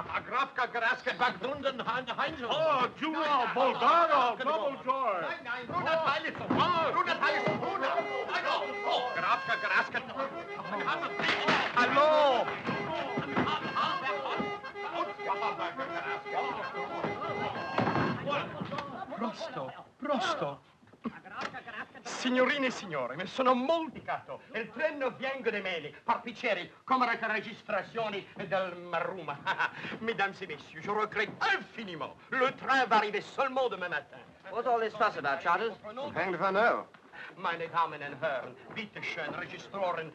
Grafka, Grasket, Bagdunden, Heinz. Oh, Jura, Bulgara, double joy. Nein, Runa Teilissen. Runa Teilissen, Runa. Grafka, Grasket. Hallo. Prosto. Signorine e signori, mi sono molticato. Il treno vengo di meli, parpiceri, come le registrazioni del Maruma. Mesdames et messieurs, je regrette infiniment. Le train va arriver seulement demain matin. What's all this fuss about, Charters? Hanged if I know. Meine Damen und Herren, bitte schön, Registroren,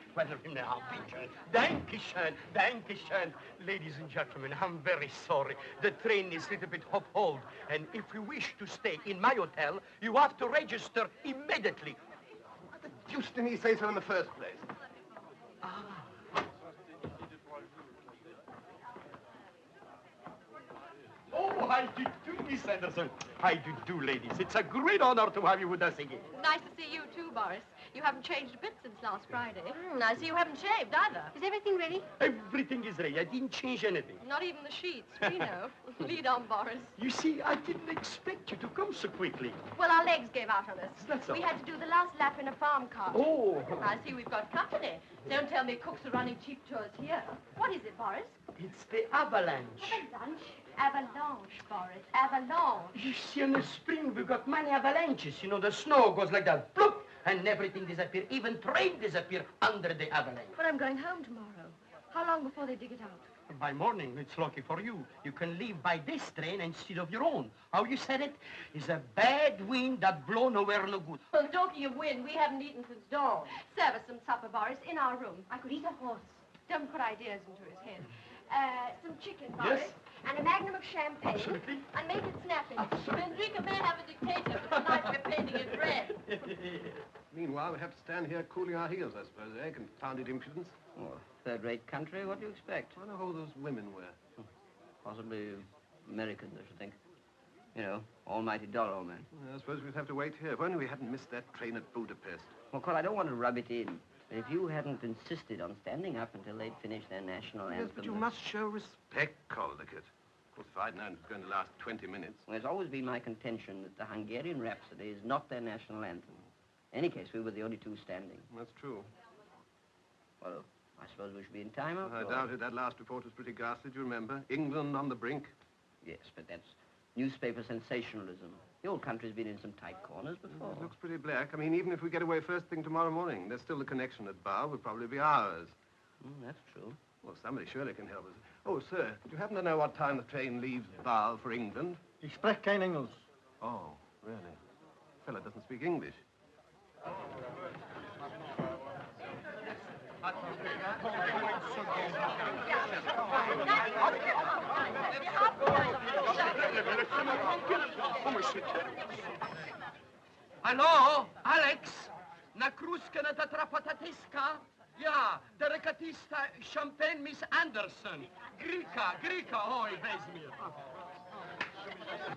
Dankeschön, Dankeschön. Ladies and gentlemen, I'm very sorry. The train is a little bit off-hold, and if you wish to stay in my hotel, you have to register immediately. Why the deuce didn't he say so in the first place? Oh, how do you do, Miss Anderson? How do you do, ladies? It's a great honor to have you with us again. Nice to see you too, Boris. You haven't changed a bit since last Friday. I see you haven't shaved either. Is everything ready? Everything is ready. I didn't change anything. Not even the sheets. We know. Lead on, Boris. You see, I didn't expect you to come so quickly. Well, our legs gave out on us. That's all. We had to do the last lap in a farm car. Oh. I see we've got company. Don't tell me cooks are running cheap tours here. What is it, Boris? It's the avalanche. Avalanche? Avalanche, Boris. Avalanche. You see, in the spring, we've got many avalanches. You know, the snow goes like that, bloop, and everything disappears. Even train disappear under the avalanche. But I'm going home tomorrow. How long before they dig it out? By morning, it's lucky for you. You can leave by this train instead of your own. How you said it? Is a bad wind that blow nowhere no good. Well, talking of wind, we haven't eaten since dawn. Serve us some supper, Boris, in our room. I could eat a horse. Don't put ideas into his head. Some chicken, Boris. Yes. And a magnum of champagne. Absolutely. And make it snappy. Absolutely. Enrique may have a dictator, but tonight we're painting it red. Meanwhile, we have to stand here cooling our heels, I suppose, eh? Confounded impudence. Oh, third-rate country. What do you expect? I wonder who those women were. Possibly Americans, I should think. You know, almighty dollar old man. I suppose we'd have to wait here. If only we hadn't missed that train at Budapest. Well, Cole, I don't want to rub it in. But if you hadn't insisted on standing up until they'd finished their national anthem... Yes, but you must show respect, Caldecott. Of course, if I'd known it was going to last 20 minutes. Well, it's always been my contention that the Hungarian Rhapsody is not their national anthem. In any case, we were the only two standing. That's true. Well, I suppose we should be in time after I all. doubt it. That last report was pretty ghastly, do you remember? England on the brink. Yes, but that's newspaper sensationalism. The old country's been in some tight corners before. It looks pretty black. I mean, even if we get away first thing tomorrow morning, there's still the connection at Basel. Will probably be ours. That's true. Well, somebody surely can help us. Oh, sir, do you happen to know what time the train leaves Basel for England? Ich spreche kein Englisch. Oh, really? Fella doesn't speak English. Hallo, Alex? Na kruska na tatrapatatiska? Ja, der rekatista Champagne Miss Anderson. Grika, oj, Vezmir.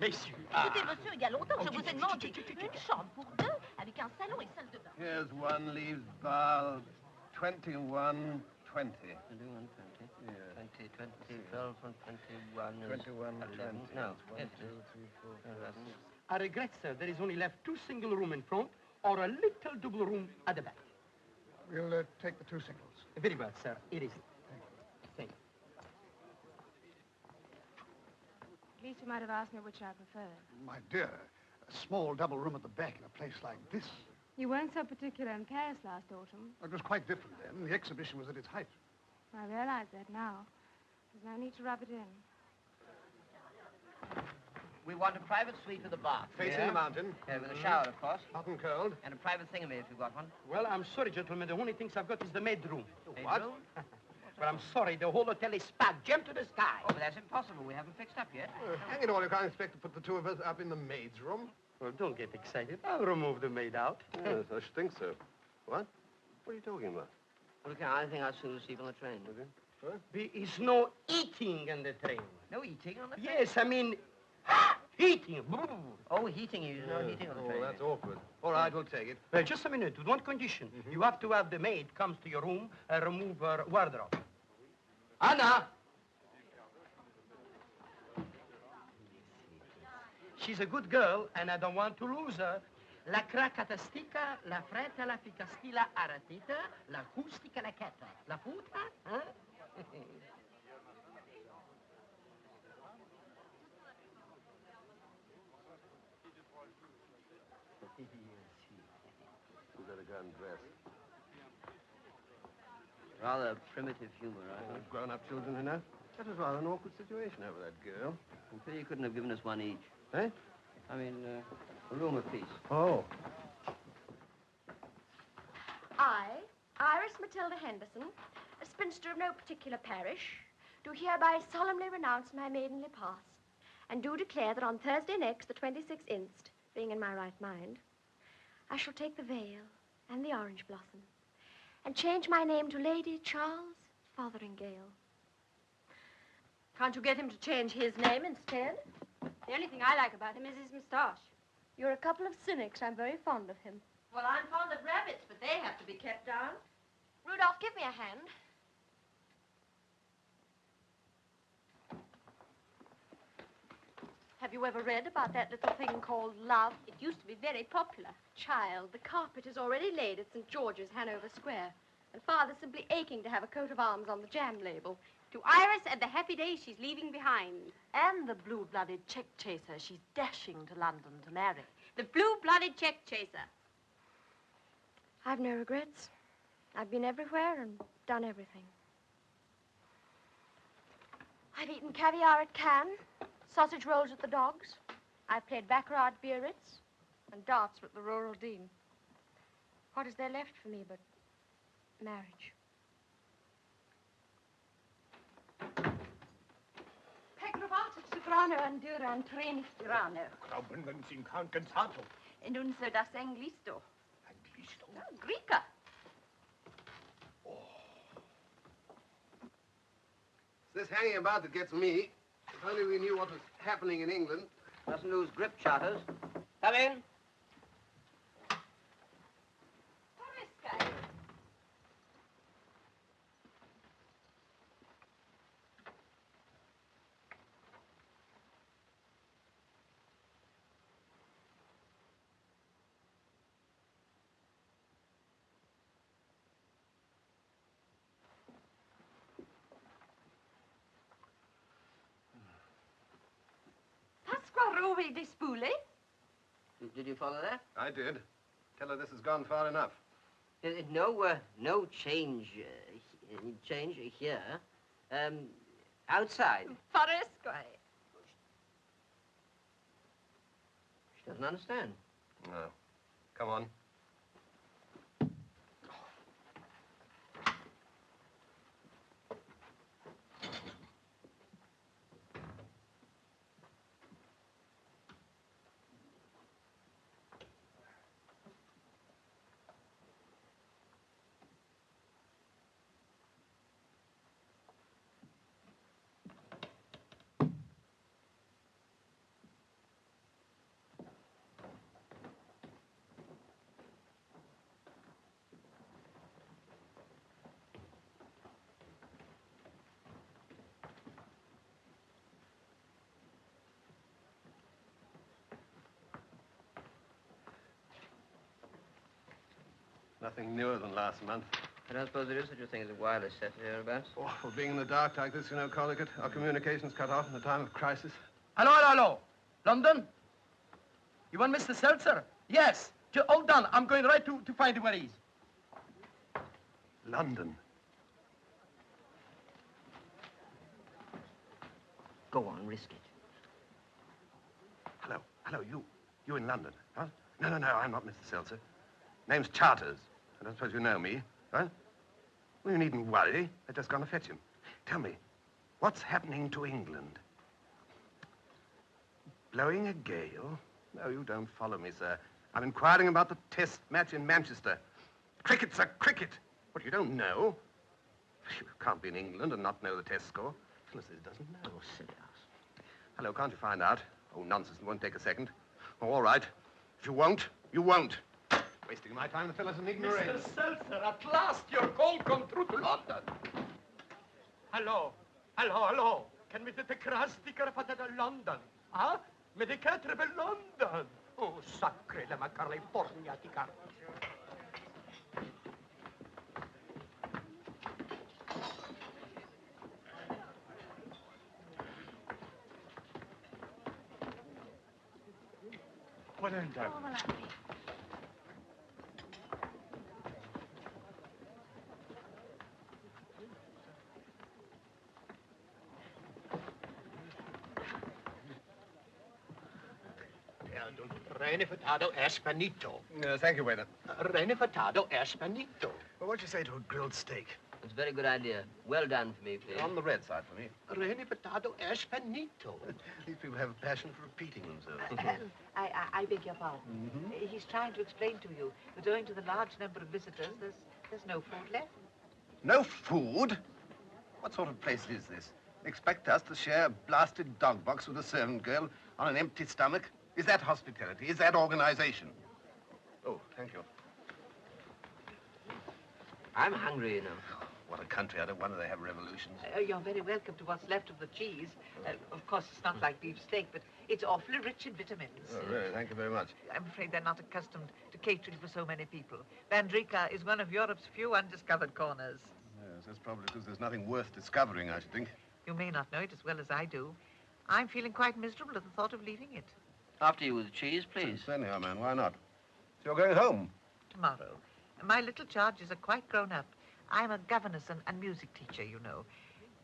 Messieurs. Écoutez, monsieur, il y a longtemps que je vous ai demandé une chambre pour deux, avec un salon et salle de bain. Here's one leaves Basel 21:20. 21, 20. Yeah. 20, 12, 21 is 21, 11. 20. No, 1, 2, 3, 4, 5, 6. I regret, sir, there is only left 2 single room in front or a little double room at the back. We'll take the 2 singles. Very well, sir. It is. Thank you. At least you might have asked me which I prefer. My dear, a small double room at the back in a place like this. You weren't so particular in Paris last autumn. It was quite different then. The exhibition was at its height. I realize that now. There's no need to rub it in. We want a private suite with a bath. Facing the mountain. With a shower, of course. Hot and cold. And a private thingamy if you've got one. Well, I'm sorry, gentlemen. The only things I've got is the maid room. What? Bedroom? But I'm sorry, the whole hotel is packed, jammed to the sky. Oh, but that's impossible. We haven't fixed up yet. Hang it all, you can't expect to put the two of us up in the maid's room. Well, don't get excited. I'll remove the maid out. Yes, I should think so. What? What are you talking about? Well, okay, I think I'll soon sleep on the train. Okay. What? There is no eating on the train. No eating on the train? Yes, I mean, eating. Oh, heating. There's no heating on the train. Oh, that's awkward. All right, we'll take it. Just a minute, with one condition. You have to have the maid comes to your room and remove her wardrobe. Anna! She's a good girl, and I don't want to lose her. La cracatastica, la fretta, la ficastila aratita, la acustica, la chetta. La puta, huh? You better go and dress. Rather primitive humor, I think. Grown-up children, you know. That was rather an awkward situation over that girl. I'm sure you couldn't have given us one each. Eh? I mean, a room apiece. Oh. I, Iris Matilda Henderson, a spinster of no particular parish, do hereby solemnly renounce my maidenly past, and do declare that on Thursday next, the 26th inst., being in my right mind, I shall take the veil and the orange blossom, and change my name to Lady Charles Fotheringale. Can't you get him to change his name instead? The only thing I like about him is his moustache. You're a couple of cynics. I'm very fond of him. Well, I'm fond of rabbits, but they have to be kept down. Rudolph, give me a hand. Have you ever read about that little thing called love? It used to be very popular. Child, the carpet is already laid at St. George's, Hanover Square. And Father's simply aching to have a coat of arms on the jam label. To Iris and the happy days she's leaving behind. And the blue-blooded check chaser she's dashing to London to marry. The blue-blooded check chaser. I've no regrets. I've been everywhere and done everything. I've eaten caviar at Cannes, sausage rolls at the Dogs. I've played baccarat at Biarritz and darts with the Rural Dean. What is there left for me but marriage? Pecrovato, soprano, andura, and treni stirano. Graubenden sin cansato. E non so das Anglisto. Anglisto? Oh, Greca. It's this hanging about that gets me. If only we knew what was happening in England. Mustn't lose grip, Charters. Come in. Pasqua di Spule. Did you follow that? I did. Tell her this has gone far enough. No change here. Outside. Faresque. She doesn't understand. No. Come on. Nothing newer than last month. I don't suppose there is such a thing as a wireless set hereabouts. Oh, for being in the dark like this, you know, Collicutt, our communications cut off in a time of crisis. Hello, hello, hello. London? You want Mr. Seltzer? Yes. Hold on. I'm going right to find him where he is. London. Go on, risk it. Hello, you in London, huh? No, I'm not Mr. Seltzer. Name's Charters. I don't suppose you know me, huh? Well, you needn't worry. I've just gone to fetch him. Tell me, what's happening to England? Blowing a gale? No, you don't follow me, sir. I'm inquiring about the test match in Manchester. Cricket, sir, cricket. What, you don't know? You can't be in England and not know the test score. Unless he doesn't know. Silly ass. Hello, can't you find out? Oh, nonsense. It won't take a second. Oh, all right. If you won't, you won't. Wasting my time, the fellow's an ignoramus. Mr. Seltzer, at last your call come through to London. Hello. Can we get the cross sticker for the London? Huh? Mais de 4 bel London. Oh, sacré la Californiatica. Volenda. Rene Furtado Espanito. Thank you, waiter. Rene Furtado Espanito. Well, what'd you say to a grilled steak? It's a very good idea. Well done for me, please. On the red side for me. Rene Furtado Espanito. These people have a passion for repeating themselves. I beg your pardon. He's trying to explain to you that owing to the large number of visitors, there's no food left. No food? What sort of place is this? Expect us to share a blasted dog box with a servant girl on an empty stomach? Is that hospitality? Is that organization? Oh, thank you. I'm hungry, you know. What a country. I don't wonder they have revolutions. You're very welcome to what's left of the cheese. Of course, it's not like beef steak, but it's awfully rich in vitamins. Oh, really? Thank you very much. I'm afraid they're not accustomed to catering for so many people. Vandrika is one of Europe's few undiscovered corners. Yes, that's probably because there's nothing worth discovering, I should think. You may not know it as well as I do. I'm feeling quite miserable at the thought of leaving it. After you with the cheese, please. Certainly, our man. Why not? So you're going home? Tomorrow. My little charges are quite grown up. I'm a governess and music teacher, you know.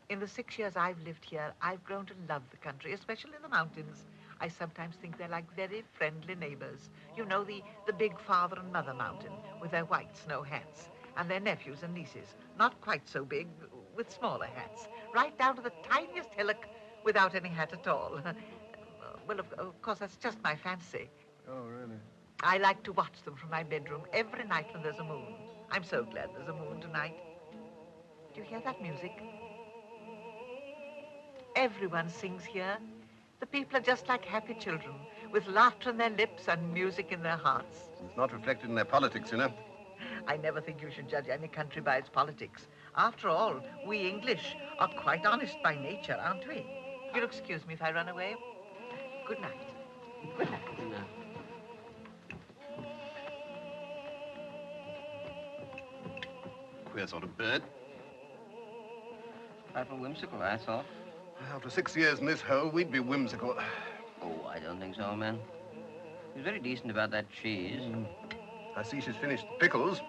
In the 6 years I've lived here, I've grown to love the country, especially the mountains. I sometimes think they're like very friendly neighbors. You know, the big father and mother mountain with their white snow hats, and their nephews and nieces, not quite so big, with smaller hats, right down to the tiniest hillock without any hat at all. Well, of course, that's just my fancy. Oh, really? I like to watch them from my bedroom every night when there's a moon. I'm so glad there's a moon tonight. Do you hear that music? Everyone sings here. The people are just like happy children, with laughter on their lips and music in their hearts. It's not reflected in their politics, you know. I never think you should judge any country by its politics. After all, we English are quite honest by nature, aren't we? You'll excuse me if I run away. Good night. Good night. Good night. Queer sort of bird. Trifle whimsical, I thought. After 6 years in this hole, we'd be whimsical. Oh, I don't think so, man. He was very decent about that cheese. I see she's finished the pickles.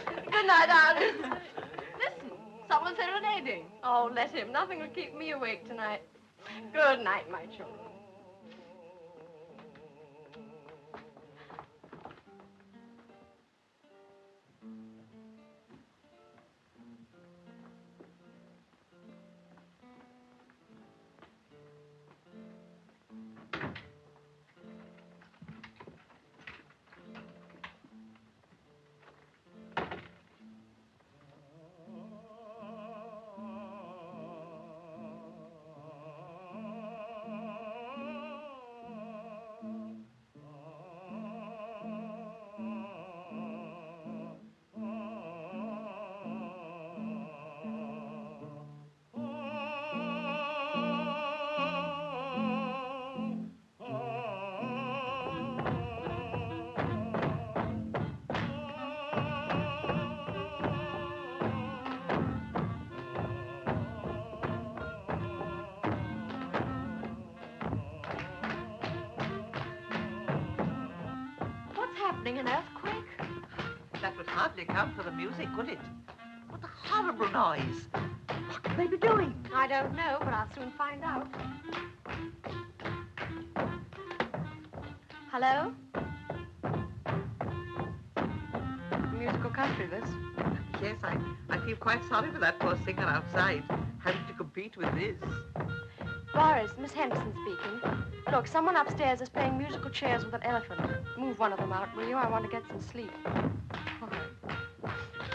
Good night, Alice. Listen, someone's serenading. Oh, let him. Nothing will keep me awake tonight. Good night, my children. An earthquake? That would hardly count for the music, would it? What a horrible noise. What could they be doing? I don't know, but I'll soon find out. Hello? Musical country, this. Yes, I feel quite sorry for that poor singer outside, having to compete with this. Boris, Miss Henderson speaking. Look, someone upstairs is playing musical chairs with an elephant. Move one of them out, will you? I want to get some sleep.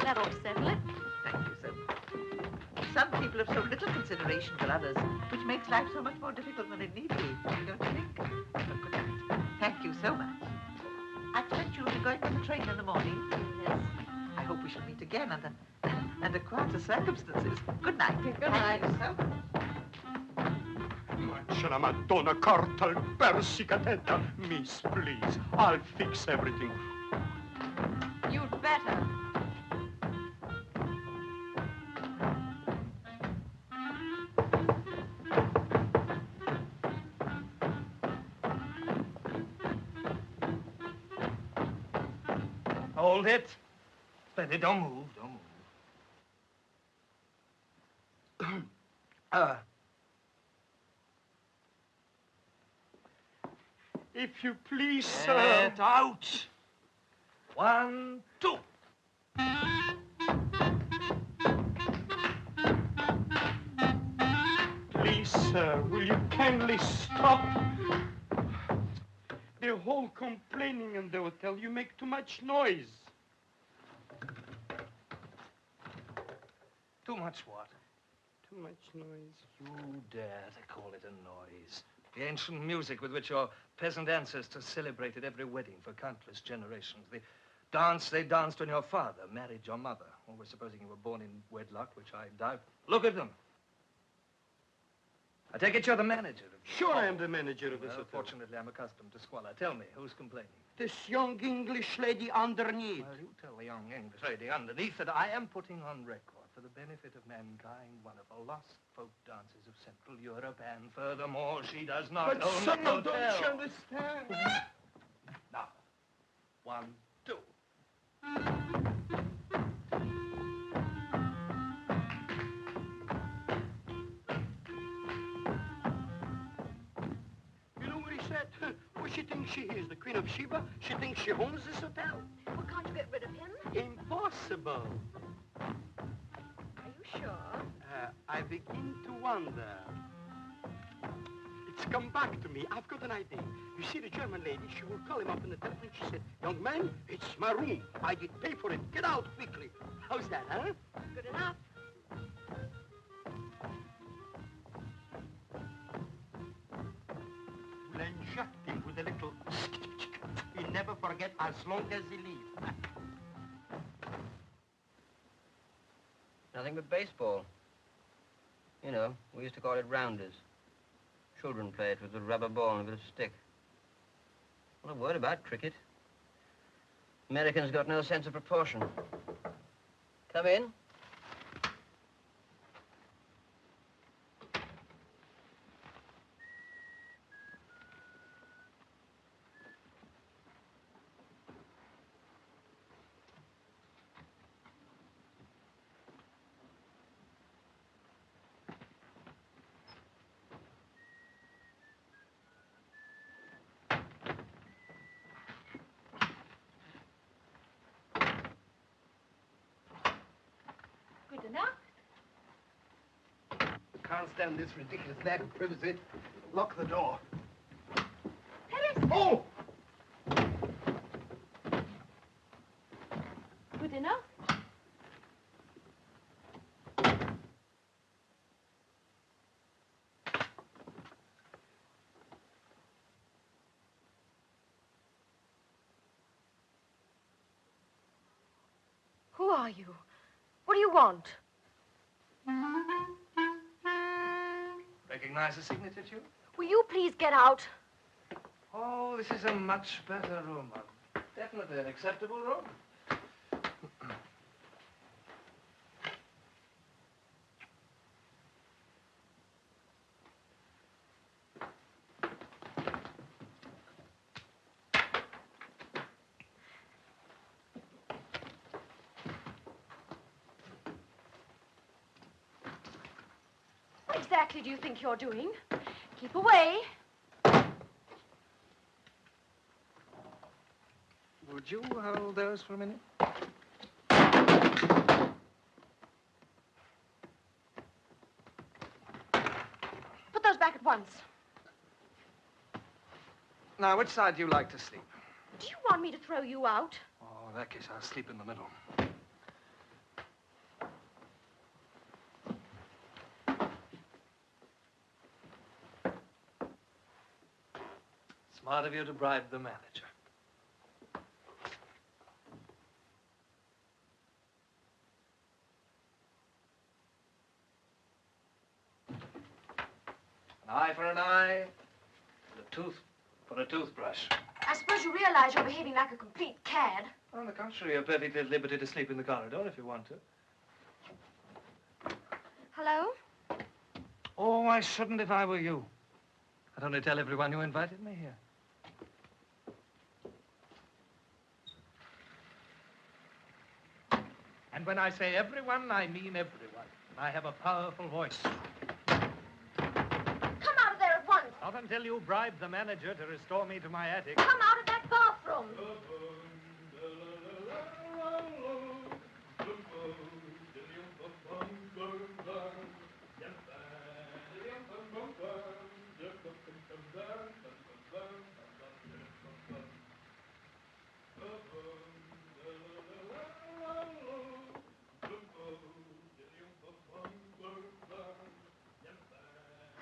That ought to settle it. Thank you so much. Some people have so little consideration for others, which makes life so much more difficult than it need be, don't you think? Oh, good night. Thank you so much. I expect you'll be going on the train in the morning. Yes. I hope we shall meet again under quieter circumstances. Good night. Good night. Thank you so much. C'è la Madonna corta il persicatetta. Miss, please, I'll fix everything. You'd better. Hold it. Steady, don't move, don't move. If you please, sir. Get out. 1, 2. Please, sir, will you kindly stop? The whole complaining in the hotel, you make too much noise. Too much what? Too much noise. You dare to call it a noise. The ancient music with which your peasant ancestors celebrated every wedding for countless generations. The dance they danced when your father married your mother. Always supposing you were born in wedlock, which I doubt. Look at them. I take it you're the manager of this. Sure, I am the manager of this Well, hotel. fortunately, I'm accustomed to squalor. Tell me, who's complaining? This young English lady underneath. Well, you tell the young English lady underneath that I am putting on record for the benefit of mankind one of the lost folk dances of Central Europe, and furthermore, she does not But, own sir, the hotel. don't you understand? Now, 1, 2. You know what he said? What she thinks she is, the Queen of Sheba? She thinks she owns this hotel? Well, can't you get rid of him? Impossible. Are you sure? I begin to wonder. It's come back to me. I've got an idea. You see, the German lady, she will call him up in the telephone. She said, young man, it's my room. I did pay for it. Get out quickly. How's that, huh? Good enough. We'll inject him with a little... He'll never forget as long as he lives. Nothing but baseball. You know, we used to call it rounders. Children play it with a rubber ball and a bit of stick. Not a word about cricket. Americans got no sense of proportion. Come in. Good enough. Can't stand this ridiculous lack of privacy. Lock the door. Harris! Oh! Good enough. Who are you? What do you want? Recognize the signature tune? Will you please get out? Oh, this is a much better room. Definitely an acceptable room. What exactly do you think you're doing? Keep away. Would you hold those for a minute? Put those back at once. Now, which side do you like to sleep? Do you want me to throw you out? Oh, in that case, I'll sleep in the middle. Smart of you to bribe the manager. Eye for an eye, and a tooth for a toothbrush. I suppose you realize you're behaving like a complete cad. On the contrary, you're perfectly at liberty to sleep in the corridor if you want to. Hello? Oh, I shouldn't if I were you. I'd only tell everyone you invited me here. And when I say everyone, I mean everyone. I have a powerful voice. Come out of there at once. Not until you bribe the manager to restore me to my attic. Come out of that bathroom.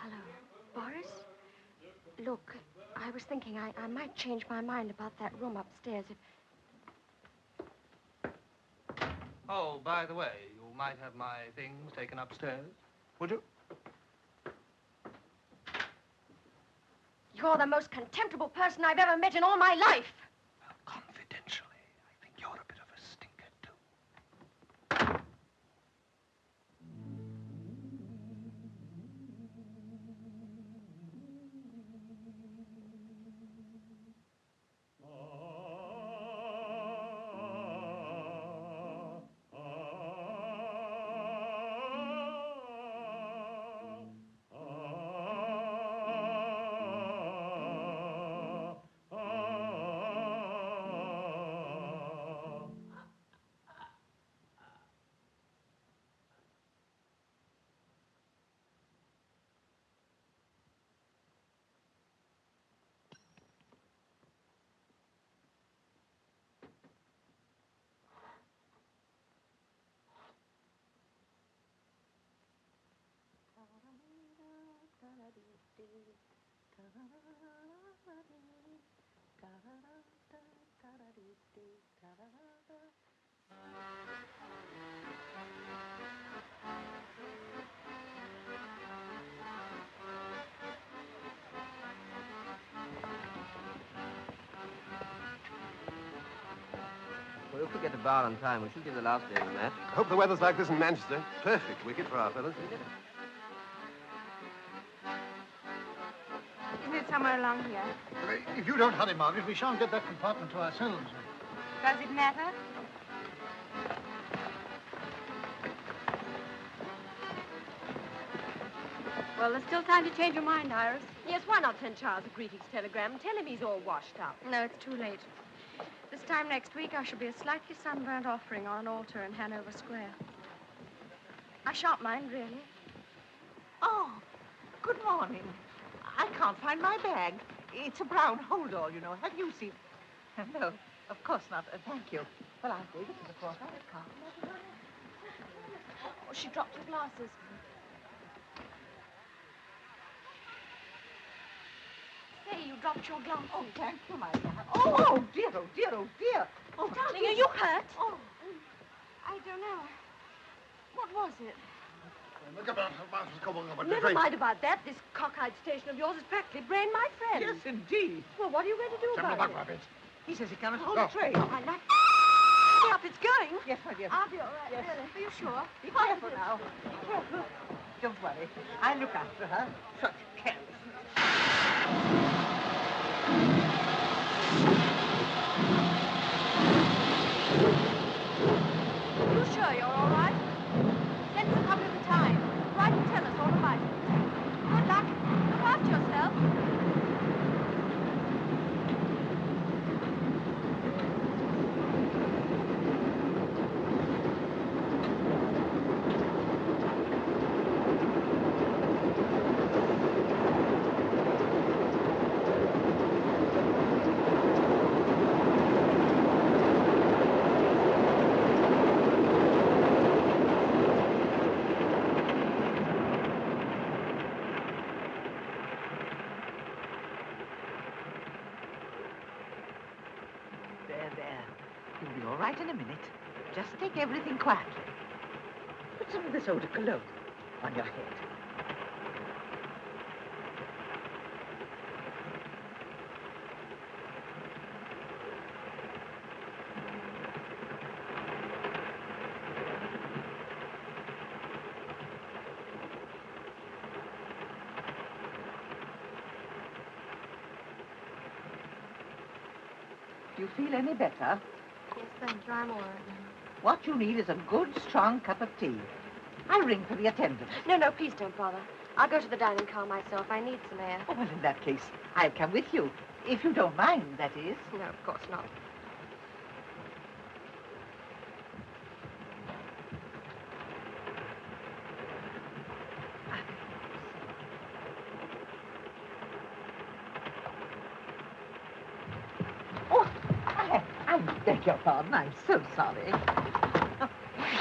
Hello, Boris? Look, I was thinking I might change my mind about that room upstairs if... Oh, by the way, you might have my things taken upstairs. Would you? You're the most contemptible person I've ever met in all my life. Confidentially, I think you're a bit of a stinker, too. Well, if we get to bar on time, we should be the last day of the match. I hope the weather's like this in Manchester. Perfect wicket for our fellas. Isn't it somewhere along here? If you don't hurry, Margaret, we shan't get that compartment to ourselves. Does it matter? Well, there's still time to change your mind, Iris. Yes, why not send Charles a greetings telegram? Tell him he's all washed up. No, it's too late. This time next week, I shall be a slightly sunburnt offering on an altar in Hanover Square. I shan't mind, really. Oh, good morning. I can't find my bag. It's a brown hold-all, you know. Have you seen... No, of course not. Thank you. Well, I'll take it to the court. Oh, she dropped her glasses. Say, you dropped your glasses. Oh, thank you, my dear. Oh, dear, oh, dear, oh, dear. Oh, Darling, are you hurt? Oh. I don't know. What was it? Never mind about that. This cockeyed station of yours has practically brained my friend. Yes, indeed. Well, what are you going to do about it? He says he cannot hold a train. I like... Hurry up, it's going. Yes, my dear. I'll be all right, Yes. really. Are you sure? Be careful now. Be careful. Don't worry. I'll look after her. Such carelessness. You sure you're all right? Send us a copy of the Times. Write and tell us all about it. Good luck. Look after yourself. There. You'll be all right in a minute. Just take everything quietly. Put some of this eau de cologne on your head. you feel any better? Yes, thank you. I'm all right now. What you need is a good, strong cup of tea. I'll ring for the attendant. No, no, please don't bother. I'll go to the dining car myself. I need some air. Oh, well, in that case, I'll come with you. If you don't mind, that is. No, of course not. Oh, I beg your pardon. I'm so sorry. Oh,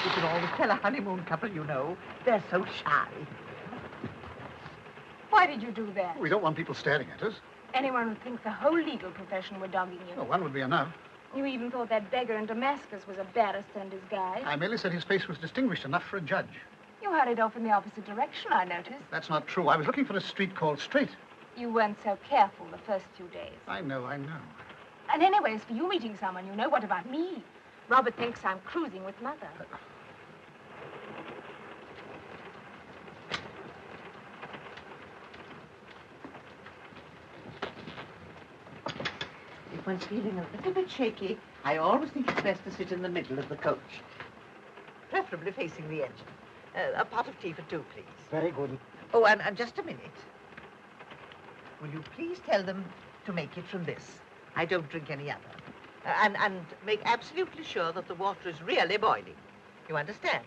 you can always tell a honeymoon couple, you know. They're so shy. Why did you do that? We don't want people staring at us. Anyone would think the whole legal profession were dogging you. Well, one would be enough. You even thought that beggar in Damascus was a barrister in disguise. I merely said his face was distinguished enough for a judge. You hurried off in the opposite direction, I noticed. That's not true. I was looking for a street called Straight. You weren't so careful the first 2 days. I know. And anyways, for you meeting someone, you know, what about me? Robert thinks I'm cruising with Mother. If one's feeling a little bit shaky, I always think it's best to sit in the middle of the coach. Preferably facing the engine. A pot of tea for two, please. Very good. Oh, and just a minute. Will you please tell them to make it from this? I don't drink any other. And make absolutely sure that the water is really boiling. You understand?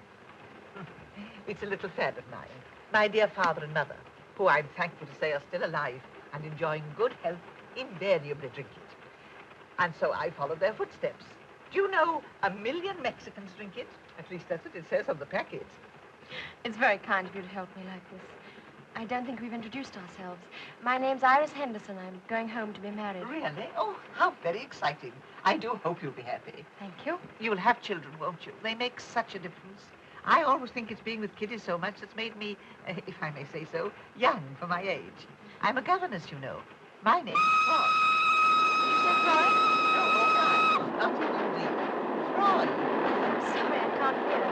It's a little fan of mine. My dear father and mother, who I'm thankful to say are still alive and enjoying good health, invariably drink it. And so I followed their footsteps. Do you know 1 million Mexicans drink it? At least that's what it says on the packet. It's very kind of you to help me like this. I don't think we've introduced ourselves. My name's Iris Henderson. I'm going home to be married. Really? Oh, how very exciting. I do hope you'll be happy. Thank you. You'll have children, won't you? They make such a difference. I always think it's being with kiddies so much that's made me, if I may say so, young for my age. I'm a governess, you know. My name's Freud. Did you say Freud? No, not even the Freud. I'm sorry, I can't hear.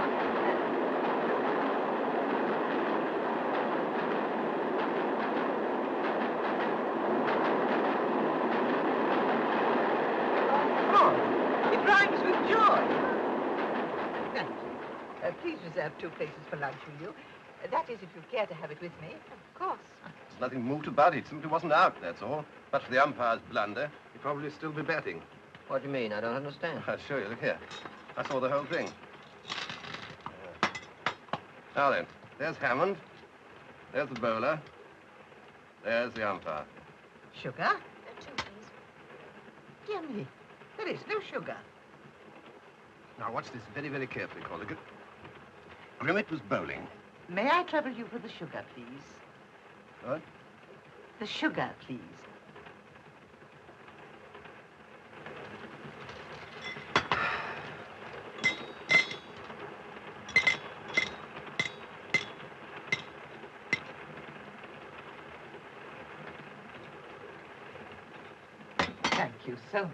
Freud. It rhymes with joy. Thank you. Please reserve 2 places for lunch, will you? That is, if you care to have it with me. Of course. There's nothing moved about it. Simply wasn't out, that's all. But for the umpire's blunder, he'd probably still be batting. What do you mean? I don't understand. I'll show you. Look here. I saw the whole thing. Now then, there's Hammond. There's the bowler. There's the umpire. Sugar? 2, please. Dear me, there is no sugar. Now watch this very, very carefully, Colligan. Grimmett was bowling. May I trouble you for the sugar, please? What? The sugar, please. Thank you so much.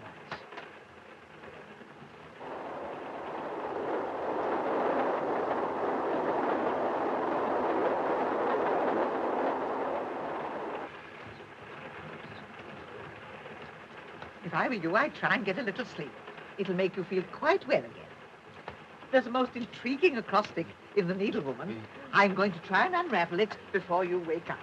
If I were you, I'd try and get a little sleep. It'll make you feel quite well again. There's a most intriguing acrostic in The Needlewoman. I'm going to try and unravel it before you wake up.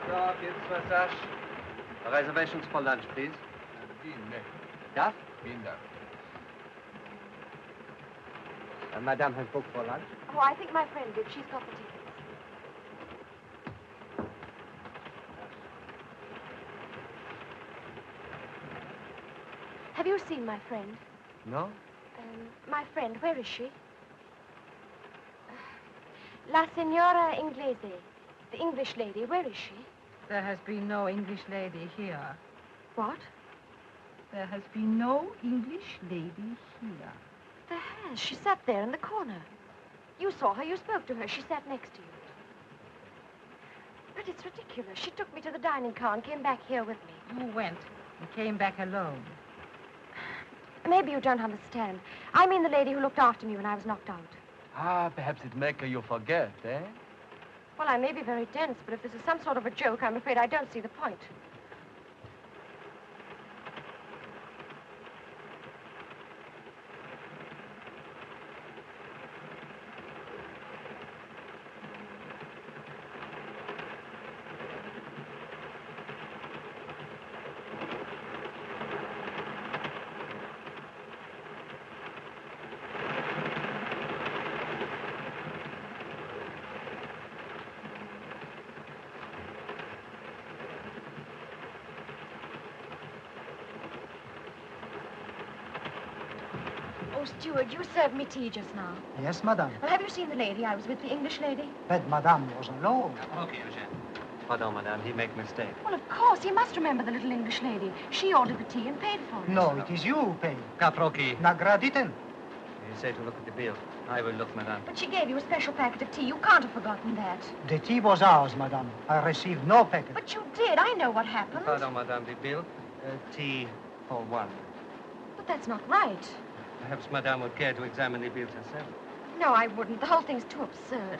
So, geht's Massage. Reservations for lunch, please. Yeah? Madame has booked for lunch. Oh, I think my friend did. She's got the tickets. Have you seen my friend? No? My friend, where is she? La Signora Inglese. The English lady, where is she? There has been no English lady here. What? There has been no English lady here. There has. She sat there in the corner. You saw her. You spoke to her. She sat next to you. But it's ridiculous. She took me to the dining car and came back here with me. You went and came back alone. Maybe you don't understand. I mean the lady who looked after me when I was knocked out. Ah, perhaps it make you forget, eh? Well, I may be very dense, but if this is some sort of a joke, I'm afraid I don't see the point. Steward, you served me tea just now. Yes, madame. Well, have you seen the lady? I was with the English lady. But madame was alone. Okay, Eugene. Pardon, madame, he make mistake. Well, of course, he must remember the little English lady. She ordered the tea and paid for it. No, it is you who pay. Caproki. Nagraditen. You say to look at the bill. I will look, madame. But she gave you a special packet of tea. You can't have forgotten that. The tea was ours, madame. I received no packet. But you did. I know what happened. Pardon, madame, the bill. Tea for one. But that's not right. Perhaps madame would care to examine the bills herself. No, I wouldn't. The whole thing's too absurd.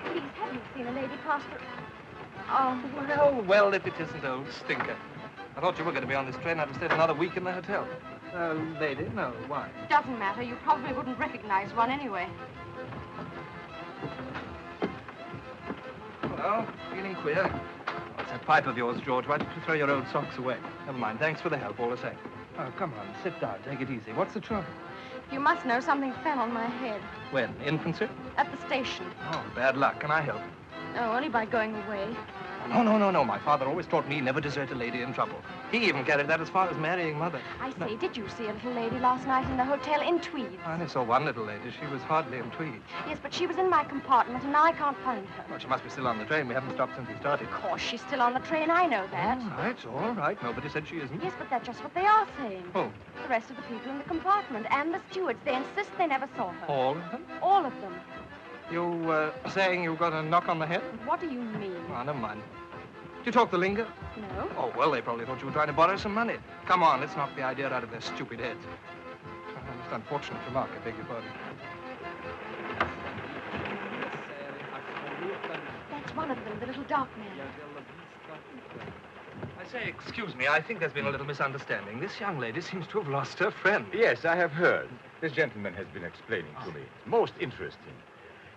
Please, have you seen a lady pass through? Oh, Well, if it isn't old Stinker. I thought you were going to be on this train. I'd have stayed another week in the hotel. Lady? No, why? doesn't matter. You probably wouldn't recognize one anyway. Well, feeling queer. What's that pipe of yours, George? Why don't you throw your old socks away? Never mind. Thanks for the help, all the same. Oh, come on. Sit down. Take it easy. What's the trouble? You must know something fell on my head. When? Infancy? At the station. Oh, bad luck. Can I help? Oh, only by going away. No. My father always taught me never desert a lady in trouble. He even carried that as far as marrying mother. I say, did you see a little lady last night in the hotel in tweeds? I only saw one little lady. She was hardly in tweeds. Yes, but she was in my compartment, and now I can't find her. Well, she must be still on the train. We haven't stopped since we started. Of course, she's still on the train. I know that. All right. Nobody said she isn't. Yes, but that's just what they are saying. Who? The rest of the people in the compartment and the stewards. They insist they never saw her. All of them? All of them. You, saying you got a knock on the head? What do you mean? Oh, never mind. Do you talk the lingo? No. Oh, well, they probably thought you were trying to borrow some money. Come on, let's knock the idea out of their stupid heads. Most unfortunate remark, I beg your pardon. That's one of them, the little dark man. I say, excuse me, I think there's been a little misunderstanding. This young lady seems to have lost her friend. Yes, I have heard. This gentleman has been explaining to me. It's most interesting.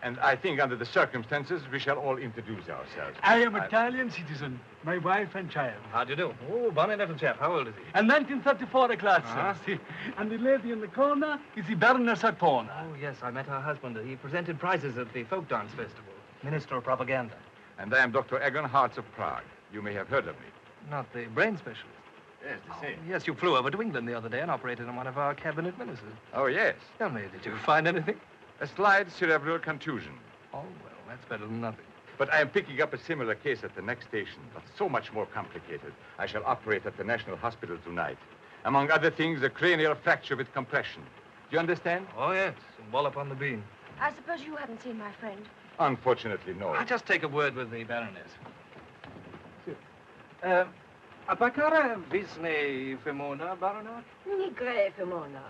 And I think under the circumstances, we shall all introduce ourselves. I am Italian citizen. My wife and child. How do you do? Oh, bonny little chap. How old is he? And 1934 class, Ah. sir. And the lady in the corner is the Baroness Arpona. Oh, yes, I met her husband. He presented prizes at the Folk Dance Festival. Minister of Propaganda. And I am Dr. Egon Hartz of Prague. You may have heard of me. Not the brain specialist. Yes, the same. Yes, you flew over to England the other day and operated on one of our cabinet ministers. Oh, yes. Tell me, did you find anything? A slight cerebral contusion. Oh, well, that's better than nothing. But I am picking up a similar case at the next station, but so much more complicated. I shall operate at the National Hospital tonight. Among other things, a cranial fracture with compression. Do you understand? Oh, yes, and wallop on the bean. I suppose you haven't seen my friend. Unfortunately, no. I'll just take a word with the Baroness. Appacare visne femona, Baroness? Nigre femona.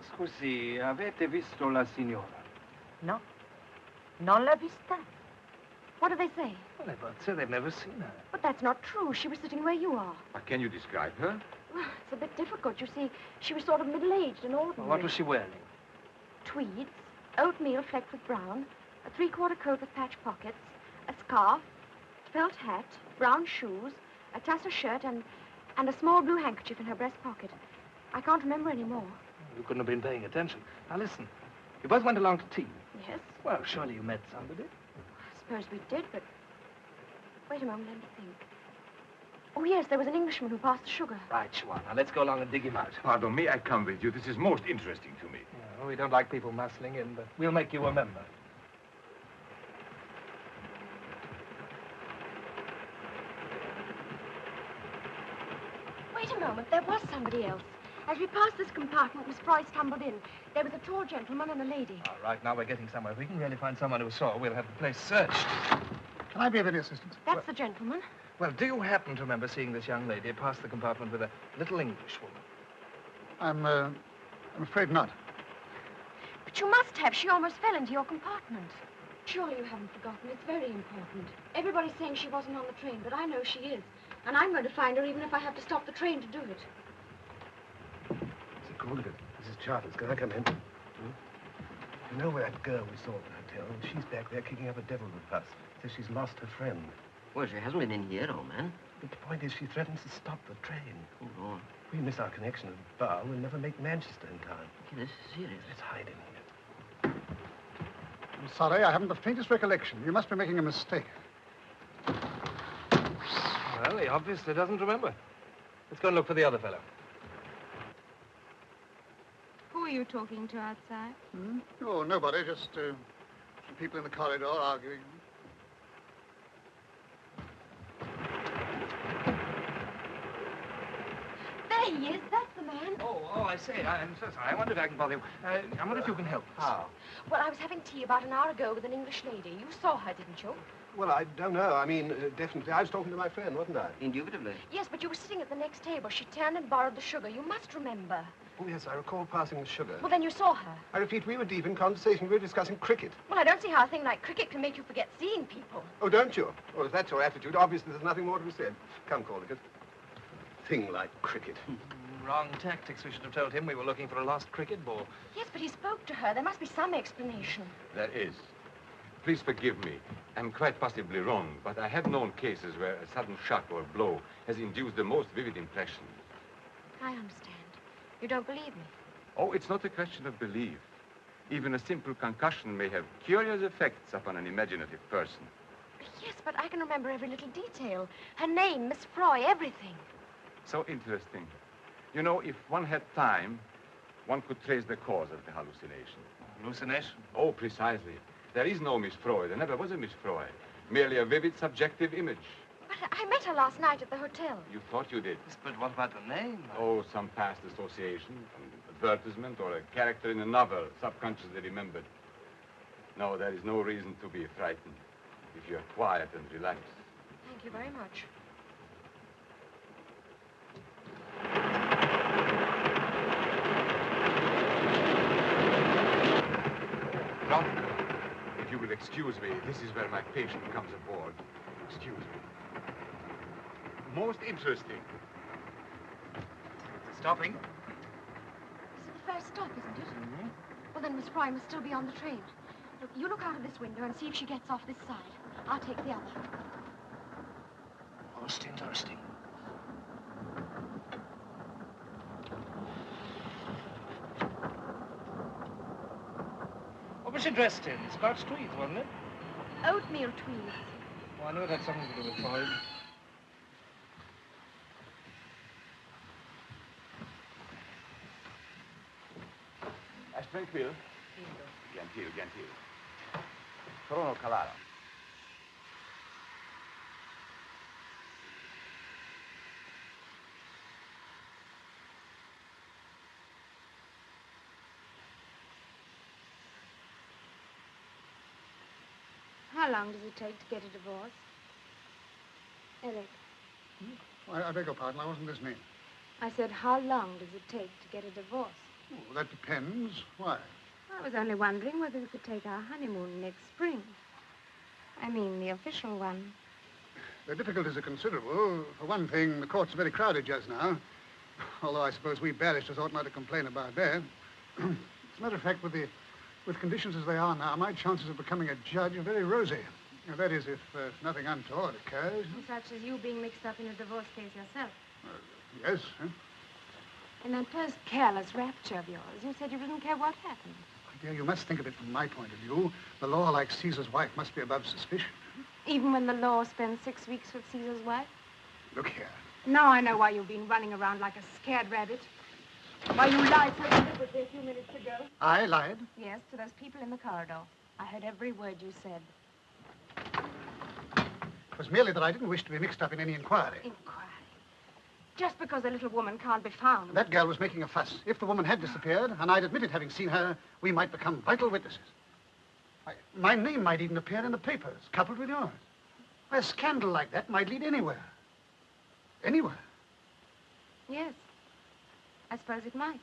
Scusi, avete visto la signora? No. Non l'ha vista. What do they say? Well, they both say they've never seen her. But that's not true. She was sitting where you are. Can you describe her? Well, it's a bit difficult. You see, she was sort of middle-aged and ordinary. Well, what was she wearing? tweeds, oatmeal flecked with brown, a three-quarter coat with patch pockets, a scarf, felt hat, brown shoes, a tassel shirt, and a small blue handkerchief in her breast pocket. I can't remember any more. You couldn't have been paying attention. Now, listen. You both went along to tea. Yes? Well, surely you met somebody. I suppose we did, but... Wait a moment, let me think. Oh, yes, there was an Englishman who passed the sugar. Right, Schwan. Now, let's go along and dig him out. Pardon, may I come with you? This is most interesting to me. No, we don't like people muscling in, but we'll make you a member. Wait a moment, there was somebody else. As we passed this compartment, Miss Fry stumbled in. There was a tall gentleman and a lady. All right, now we're getting somewhere. If we can really find someone who saw, we'll have the place searched. Can I be of any assistance? That's the gentleman. Well, do you happen to remember seeing this young lady pass the compartment with a little English woman? I'm afraid not. But you must have. She almost fell into your compartment. Surely you haven't forgotten. It's very important. Everybody's saying she wasn't on the train, but I know she is. And I'm going to find her even if I have to stop the train to do it. It's a call of it. This is Charters. Can I come in? You know where that girl we saw at the hotel? She's back there kicking up a devil with us. Says she's lost her friend. Well, she hasn't been in here, old man. But the point is, she threatens to stop the train. Hold on. If we miss our connection at Bar, we'll never make Manchester in time. Okay, this is serious. Let's hide in here. I'm sorry, I haven't the faintest recollection. You must be making a mistake. Well, he obviously doesn't remember. Let's go and look for the other fellow. Who are you talking to outside? Oh, nobody. Just some people in the corridor arguing. There he is. That's the man. Oh, I say. I'm so sorry. I wonder if I can bother you. I wonder if you can help us. How? Well, I was having tea about an hour ago with an English lady. You saw her, didn't you? Well, I don't know. I mean, definitely. I was talking to my friend, wasn't I? Indubitably. Yes, but you were sitting at the next table. She turned and borrowed the sugar. You must remember. Oh, yes, I recall passing the sugar. Well, then you saw her. I repeat, we were deep in conversation. We were discussing cricket. Well, I don't see how a thing like cricket can make you forget seeing people. Oh, don't you? Well, if that's your attitude, obviously there's nothing more to be said. Come, Caldergate. Thing like cricket. Wrong tactics. We should have told him we were looking for a lost cricket ball. Yes, but he spoke to her. There must be some explanation. There is. Please forgive me. I'm quite possibly wrong, but I have known cases where a sudden shock or blow has induced the most vivid impression. I understand. You don't believe me? Oh, it's not a question of belief. Even a simple concussion may have curious effects upon an imaginative person. Yes, but I can remember every little detail. Her name, Miss Froy, everything. So interesting. You know, if one had time, one could trace the cause of the hallucination. Hallucination? Oh, precisely. There is no Miss Froy. There never was a Miss Froy. Merely a vivid subjective image. But I met her last night at the hotel. You thought you did. Yes, but what about the name? Oh, some past association, an advertisement, or a character in a novel, subconsciously remembered. No, there is no reason to be frightened if you're quiet and relaxed. Thank you very much. John, if you will excuse me, this is where my patient comes aboard. Excuse me. Most interesting. Stopping. This is the first stop, isn't it? Mm-hmm. Well, then Miss Fry must still be on the train. Look, you look out of this window and see if she gets off this side. I'll take the other. Most interesting. What was she dressed in? Scotch tweeds, wasn't it? Oatmeal tweeds. Oh, I knew it had something to do with Freud. Tranquil. Gentil. Trono calado. How long does it take to get a divorce? Eric, I beg your pardon, I wasn't listening. I said, how long does it take to get a divorce? Oh, that depends. Why? I was only wondering whether we could take our honeymoon next spring. I mean, the official one. The difficulties are considerable. For one thing, the courts are very crowded just now. Although I suppose we barristers ought not to complain about that. As a matter of fact, with the With conditions as they are now, my chances of becoming a judge are very rosy. Now, that is, if nothing untoward occurs. Such as you being mixed up in a divorce case yourself. Yes, huh? In that first careless rapture of yours, you said you didn't care what happened. My dear, you must think of it from my point of view. The law, like Caesar's wife, must be above suspicion. Even when the law spends 6 weeks with Caesar's wife? Look here. Now I know why you've been running around like a scared rabbit. Why you lied so deliberately a few minutes ago. I lied? Yes, to those people in the corridor. I heard every word you said. It was merely that I didn't wish to be mixed up in any inquiry. Inquiry? Just because a little woman can't be found. That girl was making a fuss. If the woman had disappeared, and I'd admitted having seen her, we might become vital witnesses. My name might even appear in the papers, coupled with yours. A scandal like that might lead anywhere. Anywhere. Yes. I suppose it might.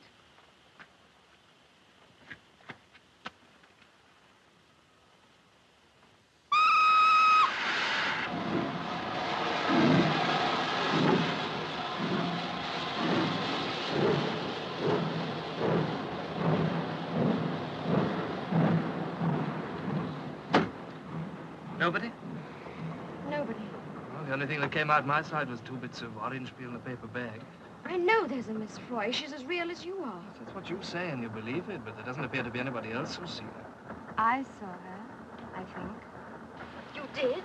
Nobody? Nobody. Well, the only thing that came out my side was 2 bits of orange peel in a paper bag. I know there's a Miss Froy. She's as real as you are. That's what you say, and you believe it, but there doesn't appear to be anybody else who's seen her. I saw her, I think. You did?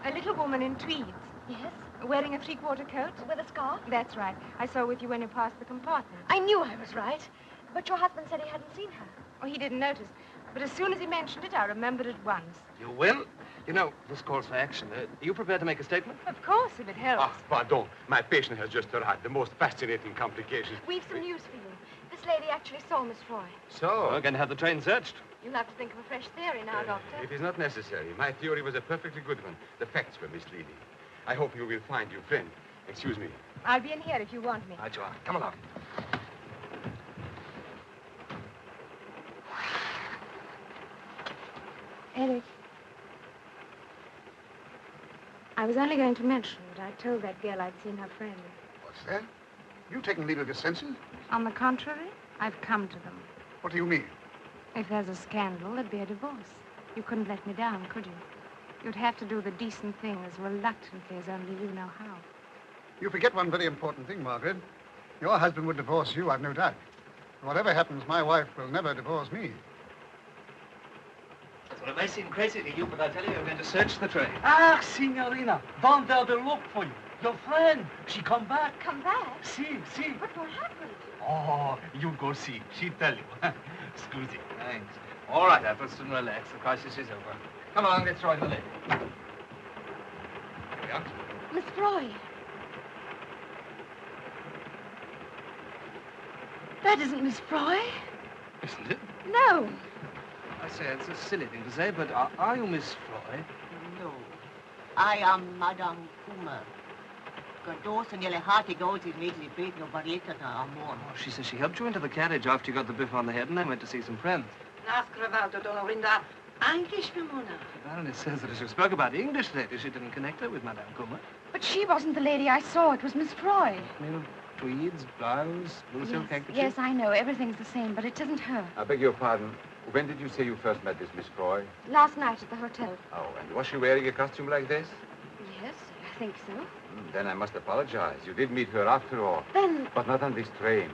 A little woman in tweeds. Yes. Wearing a 3/4 coat. With a scarf? That's right. I saw her with you when you passed the compartment. I knew I was right. But your husband said he hadn't seen her. Oh, he didn't notice. But as soon as he mentioned it, I remembered at once. You will? You know, this calls for action. Are you prepared to make a statement? Of course, if it helps. Ah, pardon. My patient has just arrived. The most fascinating complications. We've some news for you. This lady actually saw Miss Froy. So? We're going to have the train searched. You'll have to think of a fresh theory now, Doctor. It is not necessary. My theory was a perfectly good one. The facts were misleading. I hope you will find your friend. Excuse me. I'll be in here if you want me. Right, you are. Come along. Eric. I was only going to mention that I told that girl I'd seen her friend. What's that? You taken leave of your senses? On the contrary, I've come to them. What do you mean? If there's a scandal, there'd be a divorce. You couldn't let me down, could you? You'd have to do the decent thing as reluctantly as only you know how. You forget one very important thing, Margaret. Your husband would divorce you, I've no doubt. Whatever happens, my wife will never divorce me. Well, it may seem crazy to you, but I tell you, we're going to search the train. Ah, signorina, down there they look for you. Your friend, she come back. Come back? See. But what happened? Oh, you go see. She tell you. Scusi. Thanks. All right, Appleton, relax. The crisis is over. Come along, let's join the lady. Here we are. Miss Froy. That isn't Miss Froy. Isn't it? No. I say, it's a silly thing to say, but are you Miss Froy? No. I am Madame Kummer. Godot, signore hearty goals immediately beat no barrieta na amor. Oh, she says she helped you into the carriage after you got the biff on the head, and I went to see some friends. Nas crevaldo, Donna Rinda. English, Mimona. The Baroness says that as you spoke about the English lady, she didn't connect her with Madame Kummer. But she wasn't the lady I saw. It was Miss Froy. Made of tweeds, blouse, blue silk handkerchief. Yes, I know. Everything's the same, but it isn't her. I beg your pardon. When did you say you first met this Miss Froy? Last night at the hotel. Oh, and was she wearing a costume like this? Yes, I think so. Then I must apologize. You did meet her after all. Then... But not on this train.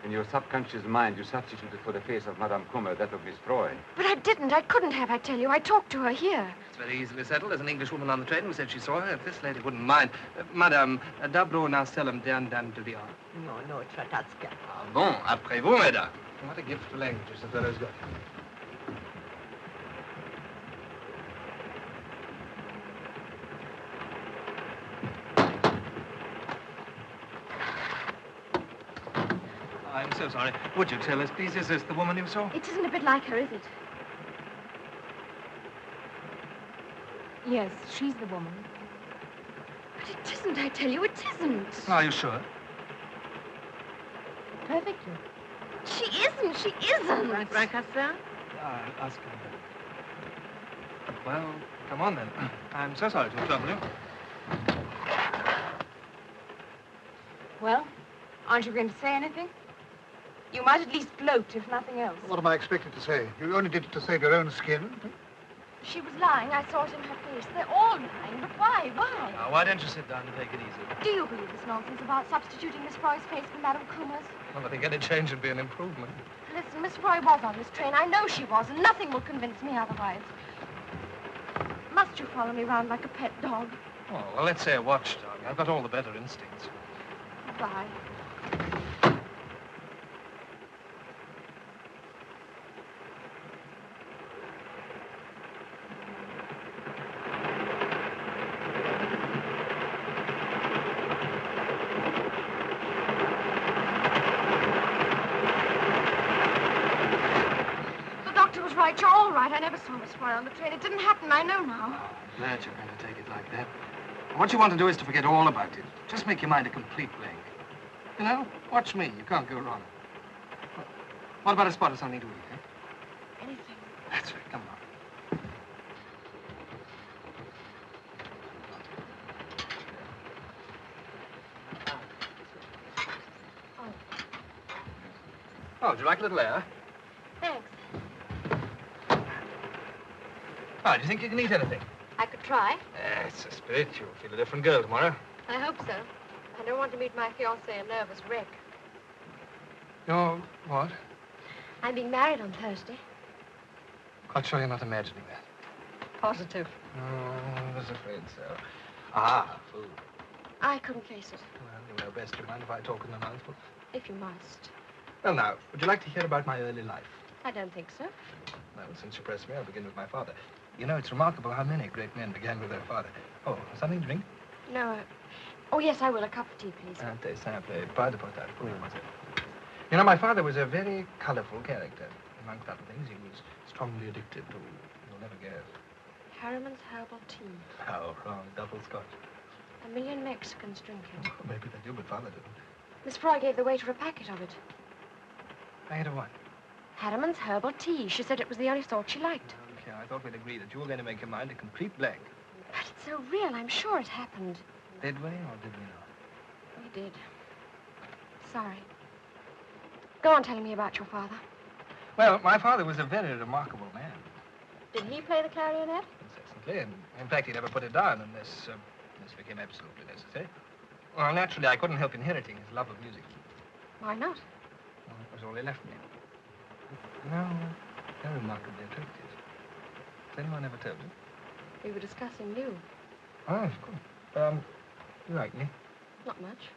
In your subconscious mind, you substituted for the face of Madame Kummer that of Miss Froy. But I didn't. I couldn't have, I tell you. I talked to her here. It's very easily settled. There's an Englishwoman on the train who said she saw her. If this lady wouldn't mind. Madame, dobro na selam dan dan to the art. No, it's Ratatska. Ah bon, après vous, mesdames. What a gift for languages the fellow's got. I'm so sorry. Would you tell us, please, is this the woman you saw? It isn't a bit like her, is it? Yes, she's the woman. But it isn't, I tell you, it isn't. Are you sure? Perfectly. She isn't. Francassa? I'll ask her. Well, come on then. I'm so sorry to trouble you. Well, aren't you going to say anything? You might at least gloat, if nothing else. What am I expected to say? You only did it to save your own skin. She was lying. I saw it in her face. They're all lying. But why? Why? Now, why don't you sit down and take it easy? Do you believe this nonsense about substituting Miss Froy's face for Madame Coomer's? Well, I think any change would be an improvement. Listen, Miss Froy was on this train. I know she was, and nothing will convince me otherwise. Must you follow me round like a pet dog? Oh, well, let's say a watchdog. I've got all the better instincts. Bye. Right, you're all right. I never saw Miss Froy on the train. It didn't happen. I know now. Oh, I'm glad you're going to take it like that. What you want to do is to forget all about it. Just make your mind a complete blank. You know, watch me. You can't go wrong. What about a spot of something to eat, eh? Anything. That's right. Come on. Oh, would you like a little air? Thanks. Oh, do you think you can eat anything? I could try. It's a spirit. You'll feel a different girl tomorrow. I hope so. I don't want to meet my fiancé a nervous wreck. You're what? I'm being married on Thursday. Quite sure you're not imagining that. Positive. Oh, I was afraid so. Ah, food. I couldn't face it. Well, you know best. Do you mind if I talk in the mouthful? If you must. Well, now, would you like to hear about my early life? I don't think so. Well, since you pressed me, I'll begin with my father. You know, it's remarkable how many great men began with their father. Oh, something to drink? No. Oh, yes, I will. A cup of tea, please. Très simple. Pas de potage. You know, my father was a very colorful character. Amongst other things, he was strongly addicted to, you'll never guess. Harriman's herbal tea. How wrong. Double scotch. 1,000,000 Mexicans drink it. Oh, maybe they do, but father didn't. Miss Froy gave the waiter a packet of it. Packet of what? Harriman's herbal tea. She said it was the only sort she liked. Okay, I thought we'd agree that you were going to make your mind a complete blank. But it's so real. I'm sure it happened. Did we or did we not? We did. Sorry. Go on telling me about your father. Well, my father was a very remarkable man. Did he play the clarionet? Incessantly, and in fact, he never put it down unless this became absolutely necessary. Well, naturally, I couldn't help inheriting his love of music. Why not? Well, it was all he left me. No, they're remarkably attractive. Has anyone ever told you? We were discussing you. Oh, of course. You like me? Not much.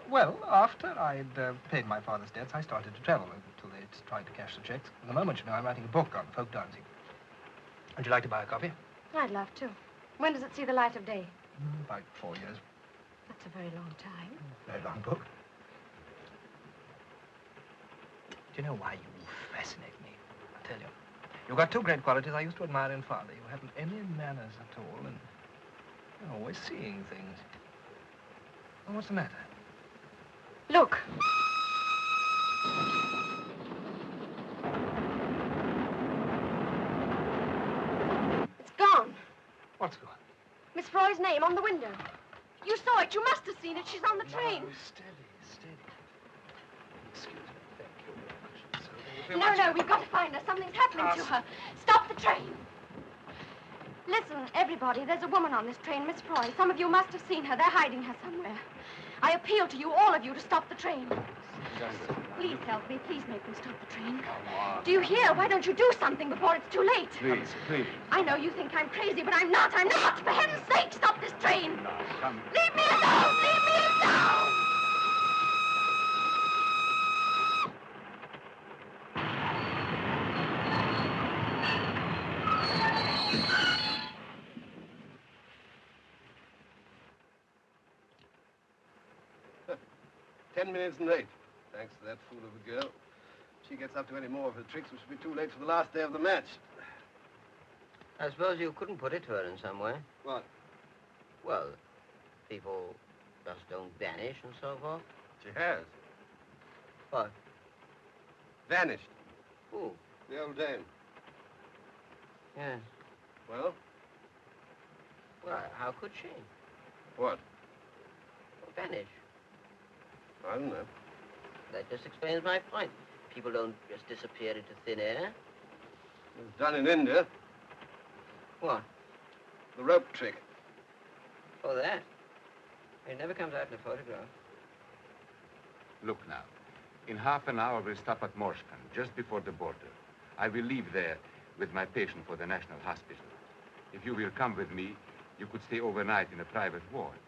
Well, after I'd paid my father's debts, I started to travel until they'd tried to cash the checks. At the moment, you know, I'm writing a book on folk dancing. Would you like to buy a copy? I'd love to. When does it see the light of day? About 4 years. That's a very long time. Very long book. Do you know why you fascinate me? I'll tell you. You've got two great qualities I used to admire in father. You haven't any manners at all, and you're always seeing things. Well, what's the matter? Look. It's gone. What's gone? Miss Froy's name on the window. You saw it. You must have seen it. She's on the train. No, steady. Excuse me. Thank you very much. No, we've got to find her. Something's happening to her. Stop the train. Listen, everybody, there's a woman on this train, Miss Froy. Some of you must have seen her. They're hiding her somewhere. I appeal to you, all of you, to stop the train. Please help me. Please make them stop the train. Do you hear? Why don't you do something before it's too late? Please. I know you think I'm crazy, but I'm not. For heaven's sake, stop this train. No, come. Leave me alone. Leave me alone. 10 minutes late. Thanks to that fool of a girl. If she gets up to any more of her tricks, we should be too late for the last day of the match. I suppose you couldn't put it to her in some way. What? Well, people just don't vanish and so forth. She has. What? Vanished. Who? The old dame. Yes. Well? Well, how could she? What? Vanish. I don't know. That just explains my point. People don't just disappear into thin air. It's done in India. What? The rope trick. Oh, that? It never comes out in a photograph. Look now. In half an hour, we'll stop at Morskan, just before the border. I will leave there with my patient for the National Hospital. If you will come with me, you could stay overnight in a private ward.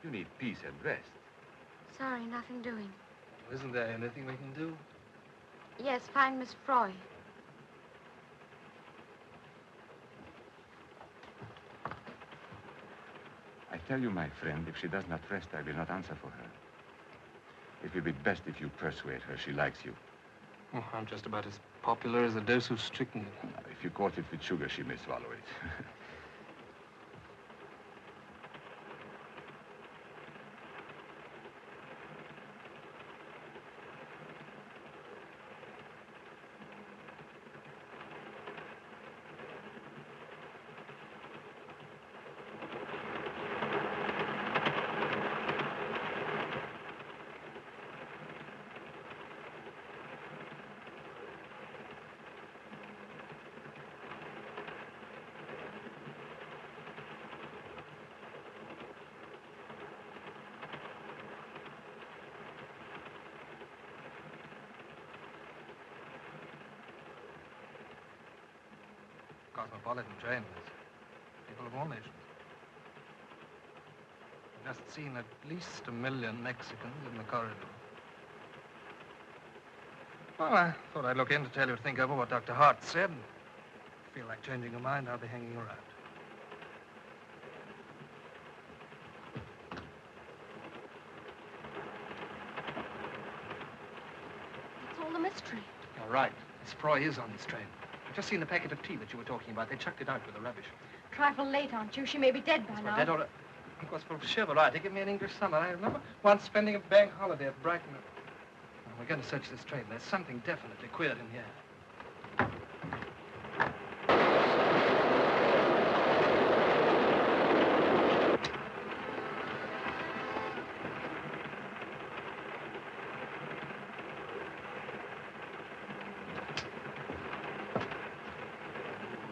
You need peace and rest. Sorry, nothing doing. Isn't there anything we can do? Yes, find Miss Froy. I tell you, my friend, if she does not rest, I will not answer for her. It will be best if you persuade her she likes you. Oh, I'm just about as popular as a dose of strychnine. If you coat it with sugar, she may swallow it. Cosmopolitan train with people of all nations. I've just seen at least 1 million Mexicans in the corridor. Well, I thought I'd look in to tell you to think over what Dr. Hart said. If you feel like changing your mind, I'll be hanging around. That's all the mystery. You're right. Miss Froy is on this train. I've just seen the packet of tea that you were talking about. They chucked it out with the rubbish. Trifle late, aren't you? She may be dead by now. Dead or... Of course, for sure variety, give me an English summer. I remember once spending a bank holiday at Brighton. Well, we're going to search this train. There's something definitely queer in here.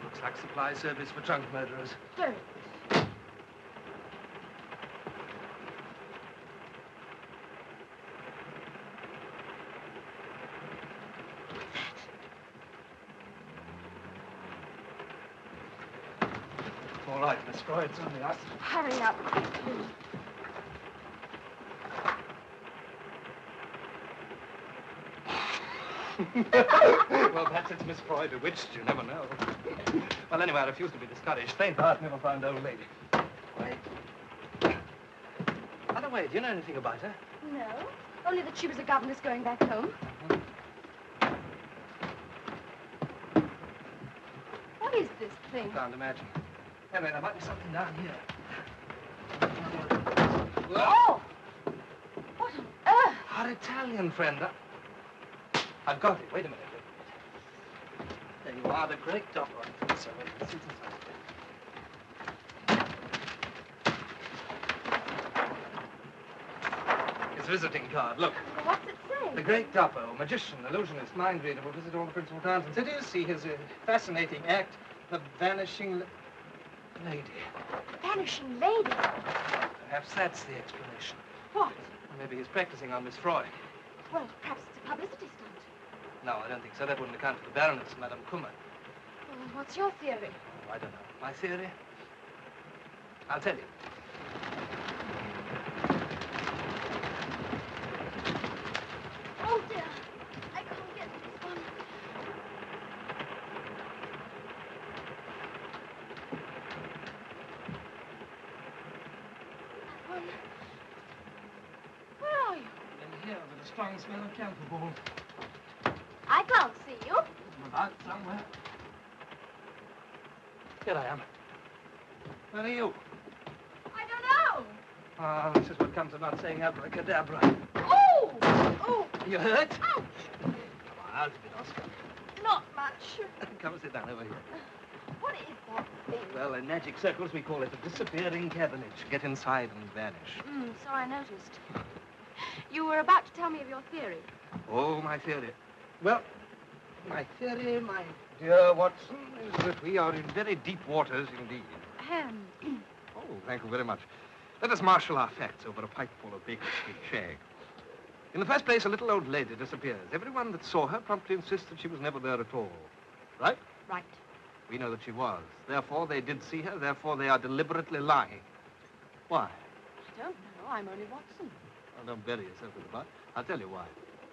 Looks like supply service for drunk murderers. Sir. All right, Miss Froy, it's only us. Hurry up, quickly. Well, perhaps it's Miss Froy bewitched, you never know. Well, anyway, I refuse to be discouraged. Faint heart never found old lady. Wait. By the way, do you know anything about her? No, only that she was a governess going back home. What is this thing? Can't imagine. Anyway, there might be something down here. Oh! What on earth? Our Italian friend. I've got it. Wait a minute. There you are, the great dog. His visiting card, look. What's it say? The great Doppo, magician, illusionist, mind reader, will visit all the principal towns and cities, see his fascinating act, the vanishing lady. Vanishing lady? Perhaps that's the explanation. What? Or maybe he's practicing on Miss Froy. Well, perhaps it's a publicity stunt. No, I don't think so. That wouldn't account for the Baroness, Madame Kummer. Well, what's your theory? Oh, I don't know. My theory? I'll tell you. Oh, dear. I can't get this one. That one. Where are you? In here with a strong smell of camphor ball. I can't see you. I'm about somewhere. Here I am. Where are you? I don't know. Ah, this is what comes of not saying abracadabra. Oh! Oh! You hurt? Ouch! Come on, out of it, Oscar. Not much. Come sit down over here. What is that thing? Well, in magic circles, we call it a disappearing cabbage. Get inside and vanish. So I noticed. You were about to tell me of your theory. Oh, my theory. Well, my theory, my dear Watson, is that we are in very deep waters indeed. Oh, thank you very much. Let us marshal our facts over a pipeful of Baker Street shag. In the first place, a little old lady disappears. Everyone that saw her promptly insists that she was never there at all. Right? Right. We know that she was. Therefore, they did see her. Therefore, they are deliberately lying. Why? I don't know. I'm only Watson. Oh, don't bury yourself with the butt. I'll tell you why.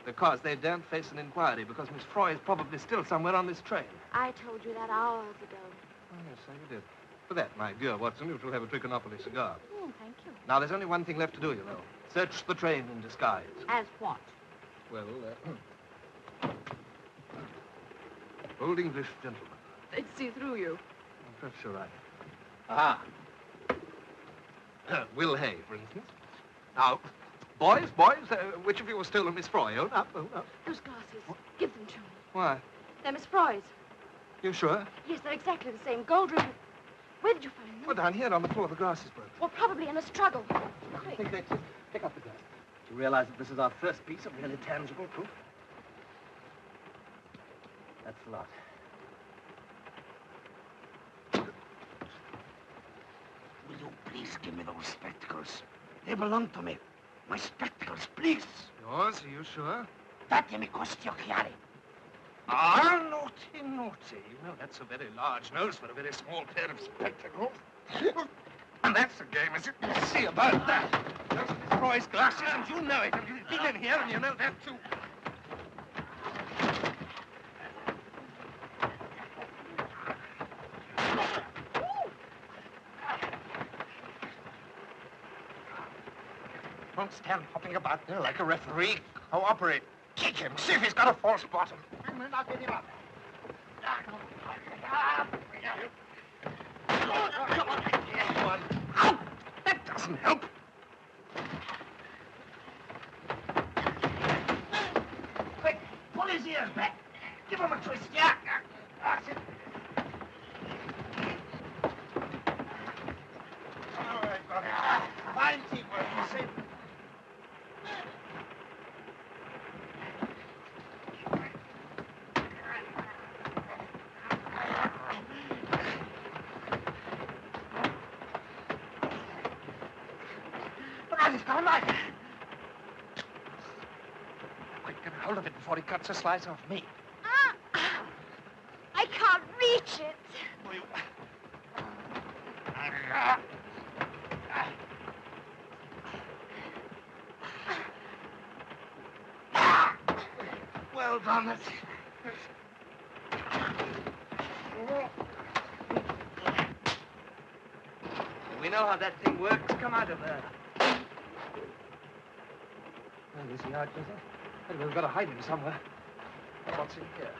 Because they daren't face an inquiry, because Miss Froy is probably still somewhere on this train. I told you that hours ago. Oh, yes, so you did. For that, my dear Watson, you shall have a Trichinopoly cigar. Oh, thank you. Now, there's only one thing left to do, you know. Search the train in disguise. As what? Well, old English gentleman. They'd see through you. Perhaps you're right. Aha. Will Hay, for instance. Now, boys, which of you has stolen Miss Froy? Own up, own up. Those glasses. Give them to me. Why? They're Miss Froy's. You sure? Yes, they're exactly the same. Gold ring. Where did you find them? Well, down here on the floor, the grass is broken. Well, probably in a struggle. I think they pick up the glass. Do you realize that this is our first piece of really tangible proof? That's a lot. Will you please give me those spectacles? They belong to me. My spectacles, please. Yours? Are you sure? Date mi questi occhiali. Ah, naughty, naughty. You know, that's a very large nose for a very small pair of spectacles. And that's the game, is it? See about that. Those are Miss Froy's glasses, and you know it. And you've been in here, and you know that, too. Don't stand hopping about there like a referee. Cooperate. Kick him. See if he's got a false bottom. And we'll not get him up. That doesn't help. Quick, pull his ears back. Give him a twist. Yeah. That's it. All right, brother. Fine teamwork, you see. He's got a knife. Quick, get hold of it before he cuts a slice off me. I can't reach it. Well done. We know how that thing works. Come out of there. Well, is he out, does he? We've got to hide him somewhere. What's in here?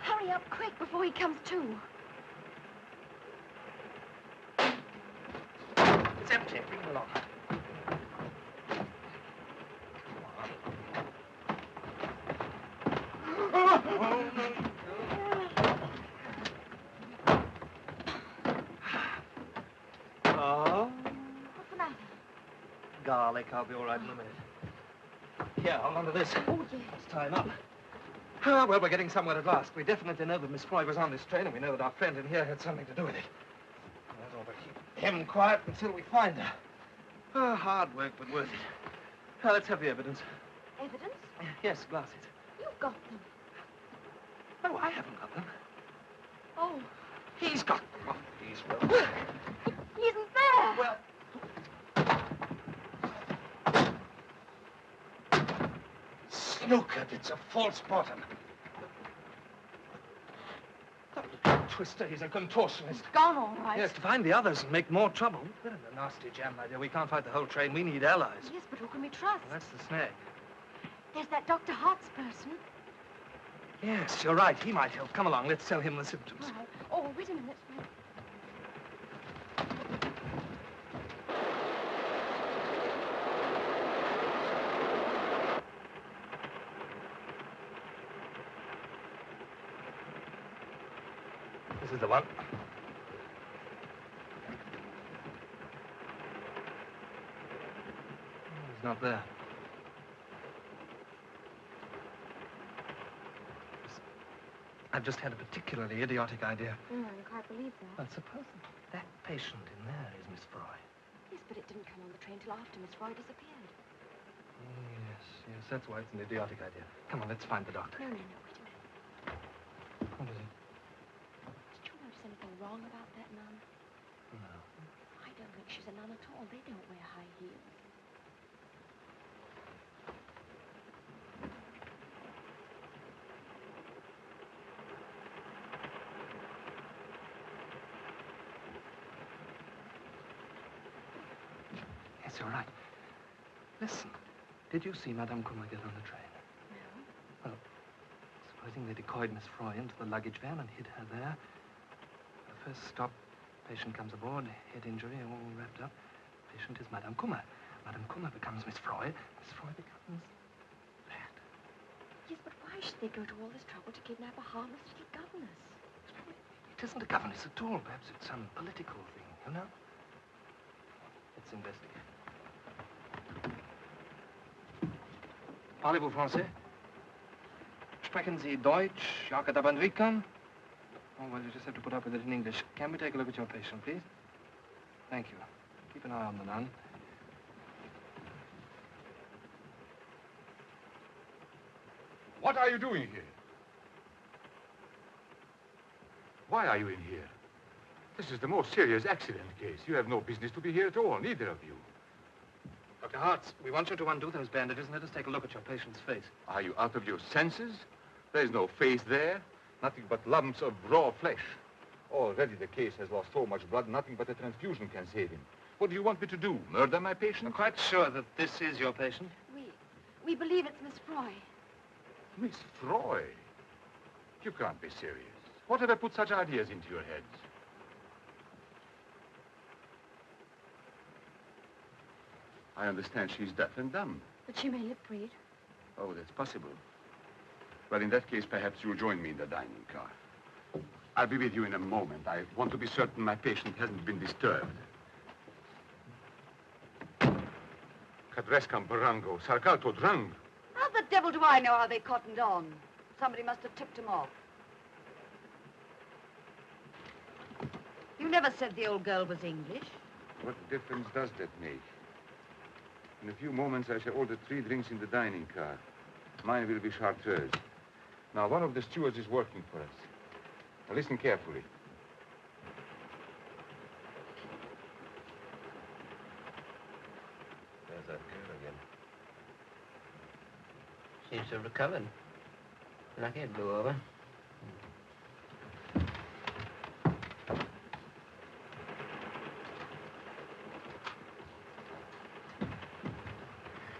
Hurry up quick before he comes to. It's empty. Bring him along. Oh. What's the matter? Garlic. I'll be all right in a minute. Here, hold on to this. Oh, yes. Let's tie him up. Ah, well, we're getting somewhere at last. We definitely know that Miss Froy was on this train, and we know that our friend in here had something to do with it. That ought to keep him quiet until we find her. Ah, hard work, but worth it. Now, let's have the evidence. Evidence? Yes, glasses. You've got them. No, I haven't got them. Oh. He's got them. Oh, he's well. He isn't there. Well. Snookered, it's a false bottom. That little twister, he's a contortionist. Gone all right. Yes, to find the others and make more trouble. We're in a nasty jam, my dear. We can't fight the whole train. We need allies. Yes, but who can we trust? Well, that's the snag. There's that Dr. Hart's person. Yes, you're right. He might help. Come along. Let's tell him the symptoms. All right. Oh, wait a minute. This is the one. He's not there. I've just had a particularly idiotic idea. I can't believe that. Well, suppose that patient in there is Miss Froy. Yes, but it didn't come on the train till after Miss Froy disappeared. Yes, that's why it's an idiotic idea. Come on, let's find the doctor. No, wait a minute. What is it? Did you notice anything wrong about that nun? No. I don't think she's a nun at all. They don't wear high heels. Yes, you're right. Listen, did you see Madame Kummer get on the train? No. Well, supposing they decoyed Miss Froy into the luggage van and hid her there. The first stop, patient comes aboard, head injury, all wrapped up. Patient is Madame Kummer. Madame Kummer becomes Miss Froy. Miss Froy becomes that. Yes, but why should they go to all this trouble to kidnap a harmless little governess? It isn't a governess at all. Perhaps it's some political thing, you know? Let's investigate. Parlez-vous français? Sprechen Sie Deutsch, Jacques Bandrikan? Oh, well, you just have to put up with it in English. Can we take a look at your patient, please? Thank you. Keep an eye on the nun. What are you doing here? Why are you in here? This is the most serious accident case. You have no business to be here at all, neither of you. Dr. Hartz, we want you to undo those bandages and let us take a look at your patient's face. Are you out of your senses? There's no face there. Nothing but lumps of raw flesh. Already the case has lost so much blood, nothing but a transfusion can save him. What do you want me to do? Murder my patient? I'm quite sure that this is your patient. We believe it's Miss Froy. Miss Froy? You can't be serious. Whatever put such ideas into your heads? I understand she's deaf and dumb. But she may lip read. Oh, that's possible. Well, in that case, perhaps you'll join me in the dining car. I'll be with you in a moment. I want to be certain my patient hasn't been disturbed. Cadrescam Barango, Sarcato Drang. How the devil do I know how they cottoned on? Somebody must have tipped them off. You never said the old girl was English. What difference does that make? In a few moments, I shall order 3 drinks in the dining car. Mine will be chartreuse. Now, one of the stewards is working for us. Now, listen carefully. There's that girl again. Seems to have recovered. Lucky it blew over.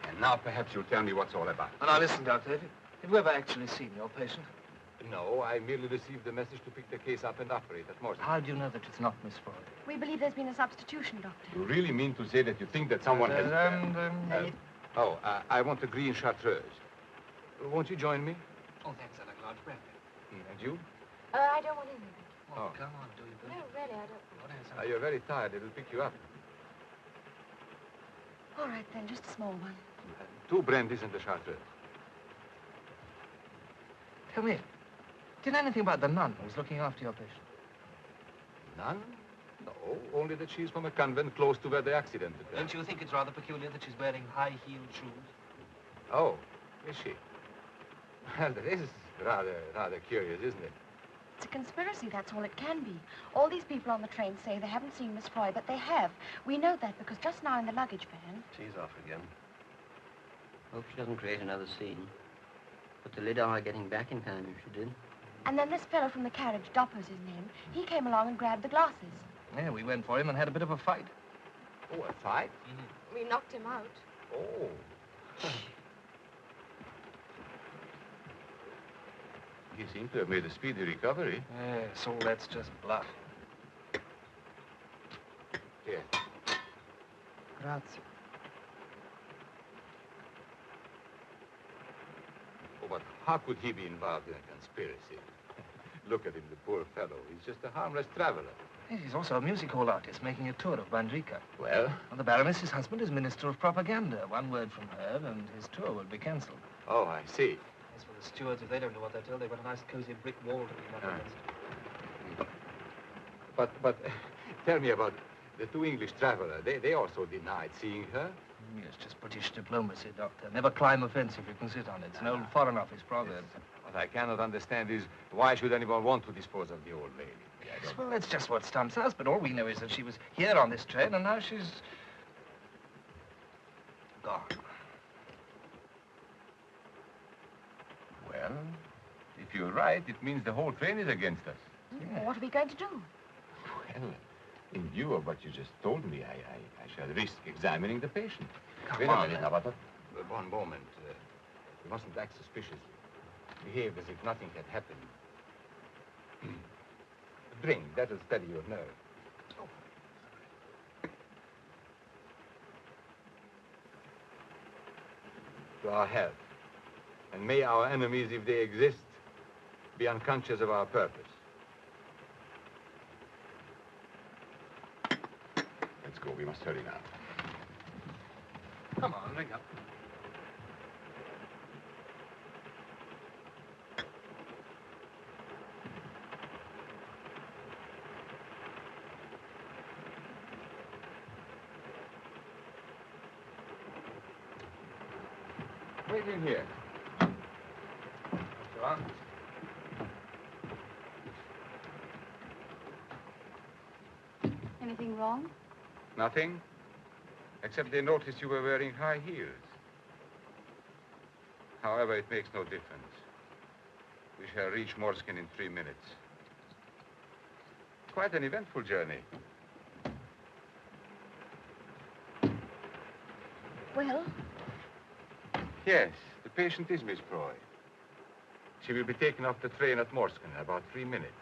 And now, perhaps you'll tell me what's all about. Now, listen, Doctor. Have you ever actually seen your patient? No, I merely received the message to pick the case up and operate at Morse. How do you know that it's not Miss Froy? We believe there's been a substitution, Doctor. You really mean to say that you think that someone has... I want a green chartreuse. Won't you join me? Oh, thanks. I'd like a large breath. And you? I don't want anything. Oh, come on, do you? No, really, I don't. You're very tired. It'll pick you up. All right, then, just a small one. 2 brandies and a chartreuse. Tell me, do you know anything about the nun who's looking after your patient? None? No, only that she's from a convent close to where the accident occurred. Don't you think it's rather peculiar that she's wearing high-heeled shoes? Oh, is she? Well, that is rather curious, isn't it? It's a conspiracy, that's all it can be. All these people on the train say they haven't seen Miss Froy, but they have. We know that because just now in the luggage van... She's off again. Hope she doesn't create another scene. Put the lid on her getting back in time if she did. And then this fellow from the carriage, Dopper's his name, he came along and grabbed the glasses. Yeah, we went for him and had a bit of a fight. Oh, a fight? We knocked him out. Oh. He seemed to have made a speedy recovery. So that's just bluff. Here. Grazie. Oh, but how could he be involved in a conspiracy? Look at him, the poor fellow. He's just a harmless traveler. He's also a music hall artist making a tour of Bandrika. Well? The Baroness's husband is Minister of Propaganda. One word from her and his tour will be cancelled. Oh, I see. As for the stewards, if they don't know what they're told, they've got a nice cozy brick wall to lean up against. But tell me about the two English travelers. They also denied seeing her. Yes, just British diplomacy, Doctor. Never climb a fence if you can sit on it. It's an old Foreign Office proverb. What I cannot understand is why should anyone want to dispose of the old lady? Yes, well, that's just what stumps us, but all we know is that she was here on this train, and now she's gone. Well, if you're right, it means the whole train is against us. Well, what are we going to do? Well, in view of what you just told me, I shall risk examining the patient. Wait on, a minute now, but one moment. You mustn't act suspiciously. Behave as if nothing had happened. Drink, that'll steady your nerve. To our health. And may our enemies, if they exist, be unconscious of our purpose. Let's go. We must hurry now. Come on, drink up. Wait in here. John? Anything wrong? Nothing, except they noticed you were wearing high heels. However, it makes no difference. We shall reach Morskin in 3 minutes. Quite an eventful journey. Well? Yes, the patient is Miss Froy. She will be taken off the train at Morskin in about 3 minutes.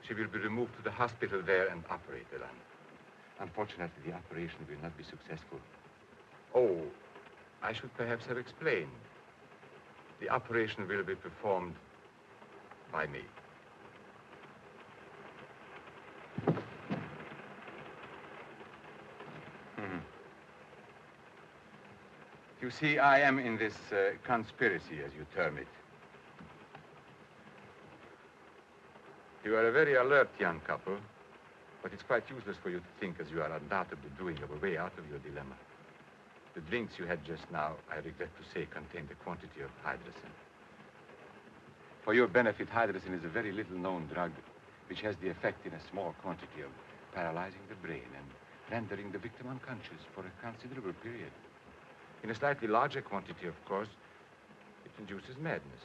She will be removed to the hospital there and operated on. Unfortunately, the operation will not be successful. Oh, I should perhaps have explained. The operation will be performed by me. You see, I am in this conspiracy, as you term it. You are a very alert young couple, but it's quite useless for you to think, as you are undoubtedly doing, of a way out of your dilemma. The drinks you had just now, I regret to say, contained a quantity of hydrocin. For your benefit, hydrocin is a very little-known drug which has the effect in a small quantity of paralyzing the brain and rendering the victim unconscious for a considerable period. In a slightly larger quantity, of course, it induces madness.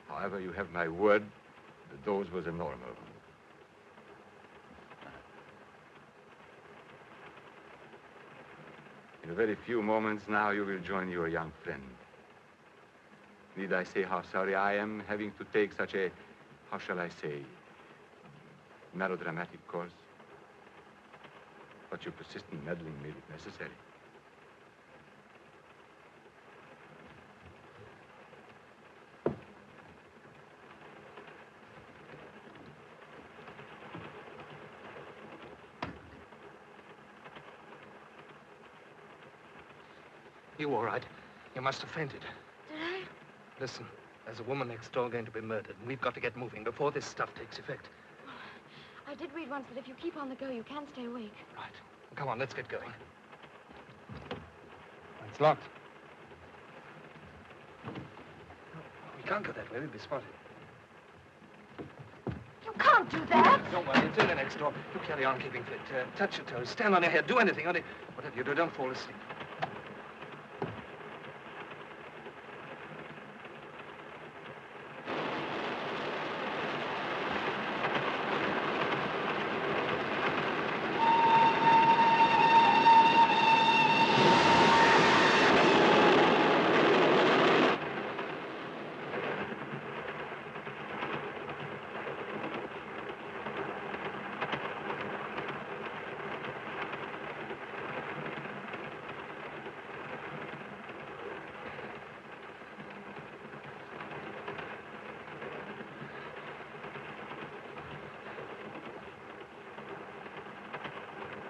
However, you have my word, the dose was a normal one. In a very few moments now, you will join your young friend. Need I say how sorry I am having to take such a, how shall I say, melodramatic course? But your persistent meddling made it necessary. You all right? You must have fainted. Did I? Listen, there's a woman next door going to be murdered, and we've got to get moving before this stuff takes effect. Well, I did read once that if you keep on the go, you can stay awake. Right. Come on, let's get going. It's locked. We can't go that way. We'll be spotted. You can't do that. Don't worry, it's only next door. You carry on keeping fit. Touch your toes, stand on your head, do anything. Only whatever you do, don't fall asleep.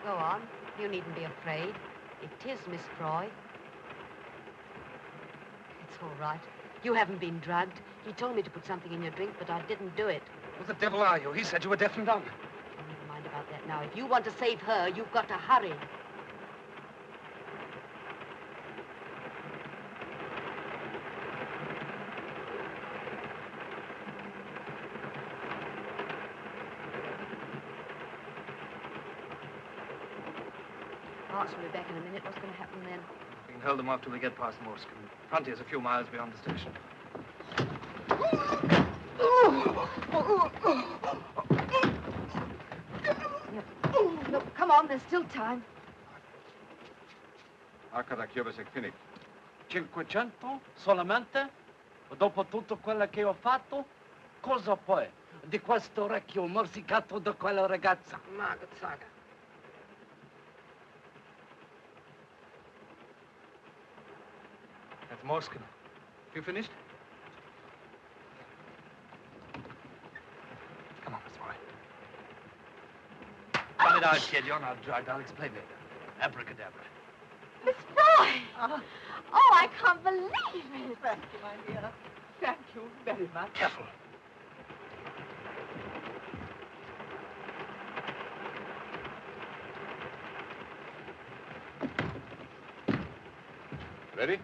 Go on. You needn't be afraid. It is Miss Froy. It's all right. You haven't been drugged. He told me to put something in your drink, but I didn't do it. Who the devil are you? He said you were deaf and dumb. Oh, never mind about that now. If you want to save her, you've got to hurry. Marks will be back in a minute. What's going to happen then? We can hold them off till we get past Morskin. Frontier's a few miles beyond the station. No, come on, there's still time. Aka da chiovese clinic. 500 solamente? Dopo tutto quello che ho fatto? Cosa poi? Di questo orecchio morsicato da quella ragazza? Magazzaga. That's Morskin. You finished? Come on, Miss Roy. Cut it out, kid. You're not drugged. I'll explain later. Abracadabra. Miss Froy! Oh, I can't believe it. Thank you, my dear. Thank you very much. Careful. Ready?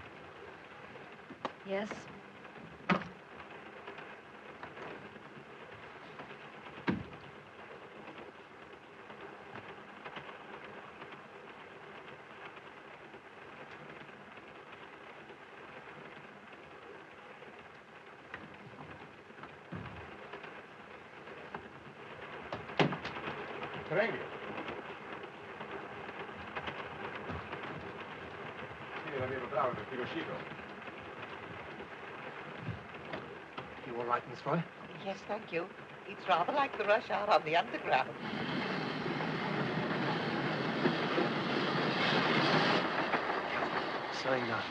Yes. Prego. Sì, l'avevo bravo, perché è uscito. You all right, Miss Roy? Yes, thank you. It's rather like the rush hour on the underground. Slowing down.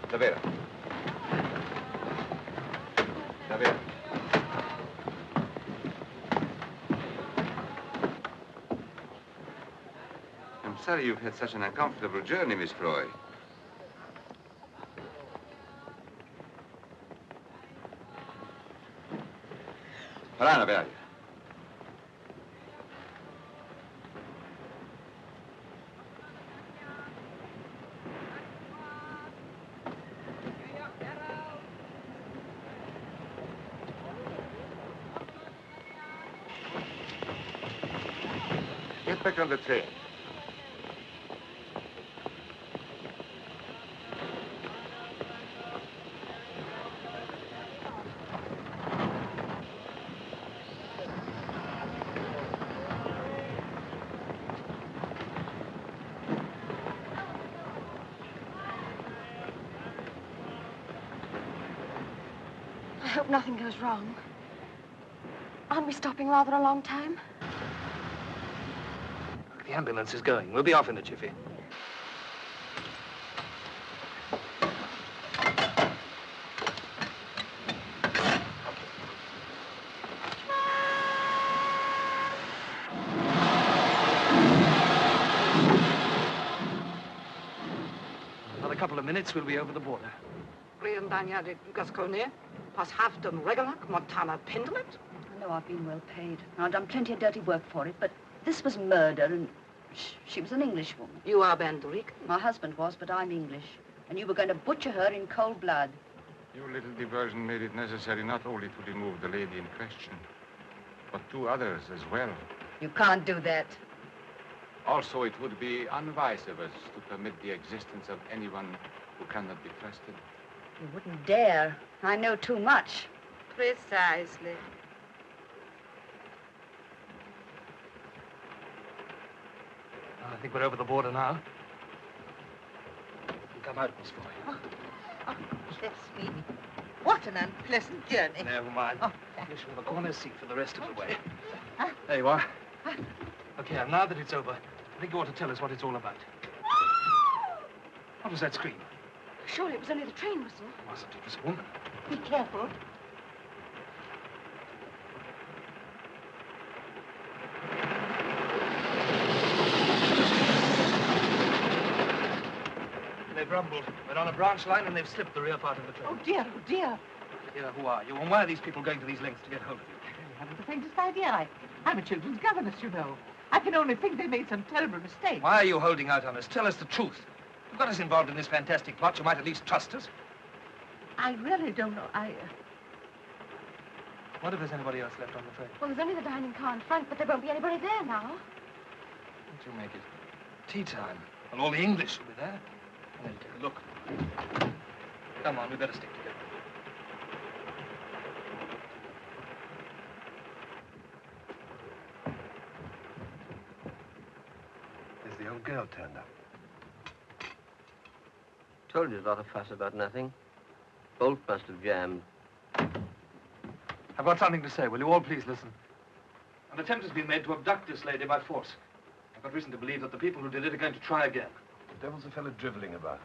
Davvero. Davvero. I'm sorry you've had such an uncomfortable journey, Miss Froy. Parana, Bearia. Get back on the train. I hope nothing goes wrong. Aren't we stopping rather a long time? The ambulance is going. We'll be off in a jiffy. Another couple of minutes, we'll be over the border. Briandania de Gascogne, pas Hafton Regalac, Montana Pendlet. I know I've been well paid. I've done plenty of dirty work for it, but this was murder, and she was an Englishwoman. You are Banderic? My husband was, but I'm English. And you were going to butcher her in cold blood. Your little diversion made it necessary not only to remove the lady in question, but 2 others as well. You can't do that. Also, it would be unwise of us to permit the existence of anyone who cannot be trusted. You wouldn't dare. I know too much. Precisely. I think we're over the border now. come out, Miss Foy. Oh, bless me. What an unpleasant journey. Never mind. Oh, You should have a corner seat for the rest of the way. Huh? There you are. Okay, now that it's over, I think you ought to tell us what it's all about. What was that scream? Surely it was only the train whistle. It wasn't. It was a woman. Be careful. They've rumbled. We're on a branch line and they've slipped the rear part of the train. Oh, dear, oh, dear. Here, who are you? And why are these people going to these lengths to get hold of you? I haven't the faintest idea. I'm a children's governess, you know. I can only think they made some terrible mistake. Why are you holding out on us? Tell us the truth. You've got us involved in this fantastic plot. You might at least trust us. I really don't know. What if there's anybody else left on the train? Well, there's only the dining car in front, but there won't be anybody there now. Won't you make it tea time? Well, all the English will be there. Let's take a look. Come on, we better stick together. Is the old girl turned up? Told you a lot of fuss about nothing. Bolt must have jammed. I've got something to say. Will you all please listen? An attempt has been made to abduct this lady by force. I've got reason to believe that the people who did it are going to try again. The devil's a fellow driveling about.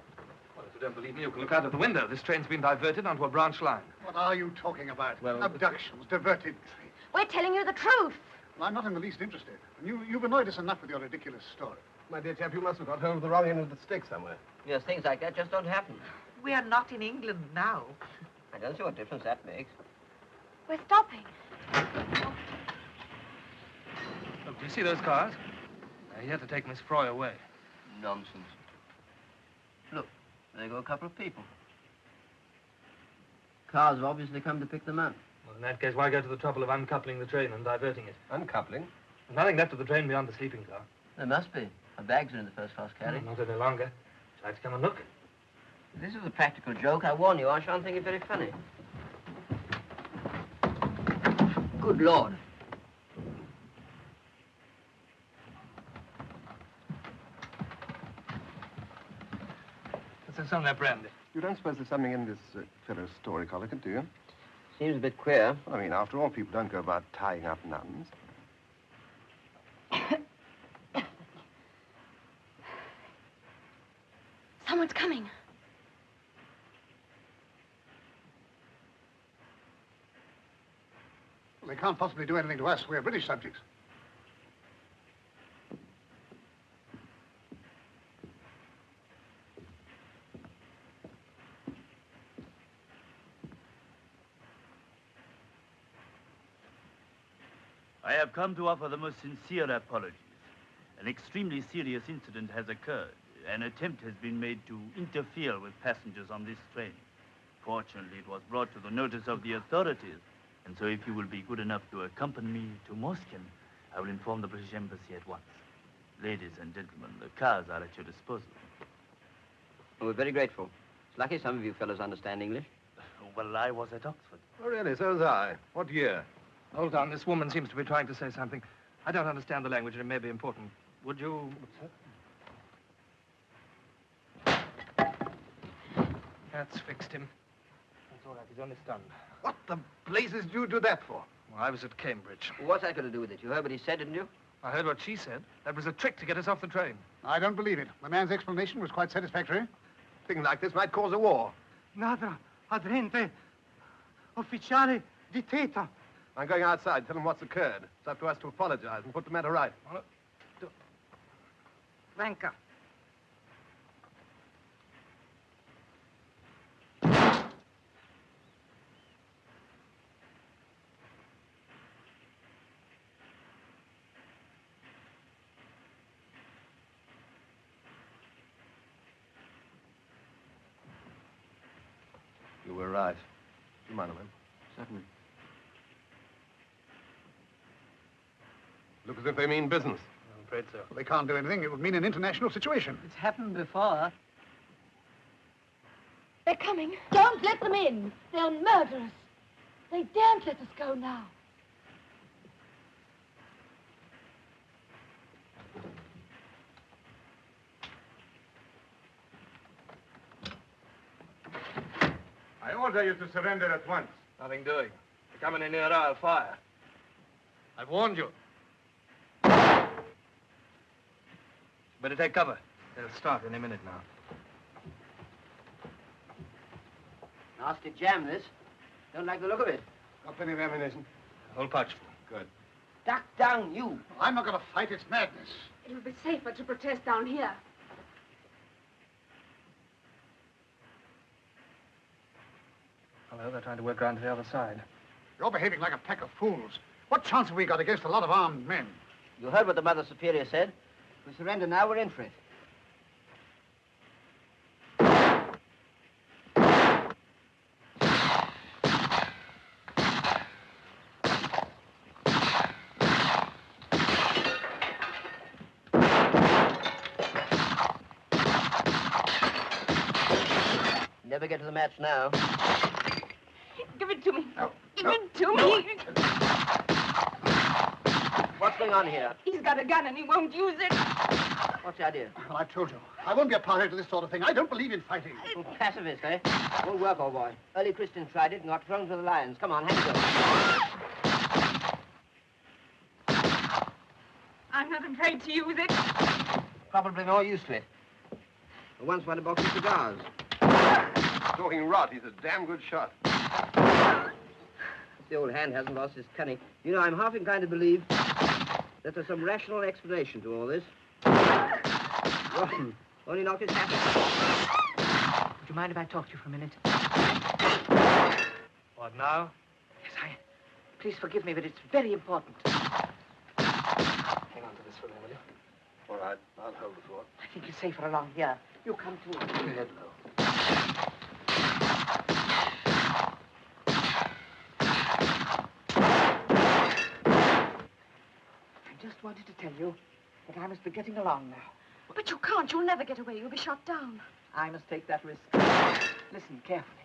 Well, if you don't believe me, you can look out of the window. This train's been diverted onto a branch line. What are you talking about? Well, abductions, diverted trains. We're telling you the truth. Well, I'm not in the least interested. And you've annoyed us enough with your ridiculous story. My dear chap, you must have got hold of the wrong end of the stick somewhere. Yes, things like that just don't happen. We are not in England now. I don't see what difference that makes. We're stopping. Look, do you see those cars? They're here to take Miss Froy away. Nonsense. Look, there go a couple of people. Cars have obviously come to pick them up. Well, in that case, why go to the trouble of uncoupling the train and diverting it? Uncoupling? There's nothing left of the train beyond the sleeping car. There must be. Our bags are in the first-class carriage. Not any longer. Would you like to come and look? If this is a practical joke, I warn you, I shan't think it very funny. Good Lord. What's on that brandy? You don't suppose there's something in this fellow's story, Collican, do you? Seems a bit queer. I mean, after all, people don't go about tying up nuns. Someone's coming. Well, they can't possibly do anything to us. We're British subjects. I have come to offer the most sincere apologies. An extremely serious incident has occurred. An attempt has been made to interfere with passengers on this train. Fortunately, it was brought to the notice of the authorities. And so if you will be good enough to accompany me to Moscow, I will inform the British Embassy at once. Ladies and gentlemen, the cars are at your disposal. We're very grateful. It's lucky some of you fellows understand English. Well, I was at Oxford. Oh, really? So was I. What year? Hold on. This woman seems to be trying to say something. I don't understand the language, and it may be important. Would you... That's fixed him. That's all right. He's only stunned. What the blazes do you do that for? Well, I was at Cambridge. What's that got to do with it? You heard what he said, didn't you? I heard what she said. That was a trick to get us off the train. I don't believe it. The man's explanation was quite satisfactory. Things like this might cause a war. Nada, adrente, ufficiale di teta. I'm going outside. Tell them what's occurred. It's up to us to apologize and put the matter right. Venka. You were right. Do you mind a minute? Certainly. Look as if they mean business. I'm afraid so. Well, they can't do anything. It would mean an international situation. It's happened before. They're coming. Don't let them in. They'll murder us. They daren't let us go now. order you to surrender at once. Nothing doing. You're coming in near our fire. I've warned you. Better take cover. They'll start any minute now. Nasty jam, this. Don't like the look of it. Got plenty of ammunition. Whole pouch full. Good. Duck down, you. I'm not going to fight. It's madness. It would be safer to protest down here. Hello, they're trying to work around to the other side. You're behaving like a pack of fools. What chance have we got against a lot of armed men? You heard what the Mother Superior said. If we surrender now, we're in for it. Never get to the match now. Give it to me. No. Give it to me. What's going on here? He's got a gun and he won't use it. What's the idea? Well, I've told you. I won't be a party to this sort of thing. I don't believe in fighting. Pacifist, eh? Won't work, old boy. Early Christians tried it and got thrown to the lions. Come on, hands up. I'm not afraid to use it. Probably more used to it. I once had a box of cigars. Talking rot. He's a damn good shot. The old hand hasn't lost his cunning. You know, I'm half inclined to believe that there's some rational explanation to all this. Rotten. Only knocked his hat off. Would you mind if I talk to you for a minute? What now? Yes, Please forgive me, but it's very important. Hang on to this for a minute, will you? All right. I'll hold the fort. I think it's safer along here. You come too. Head low. I just wanted to tell you that I must be getting along now. But you can't. You'll never get away. You'll be shot down. I must take that risk. Listen carefully.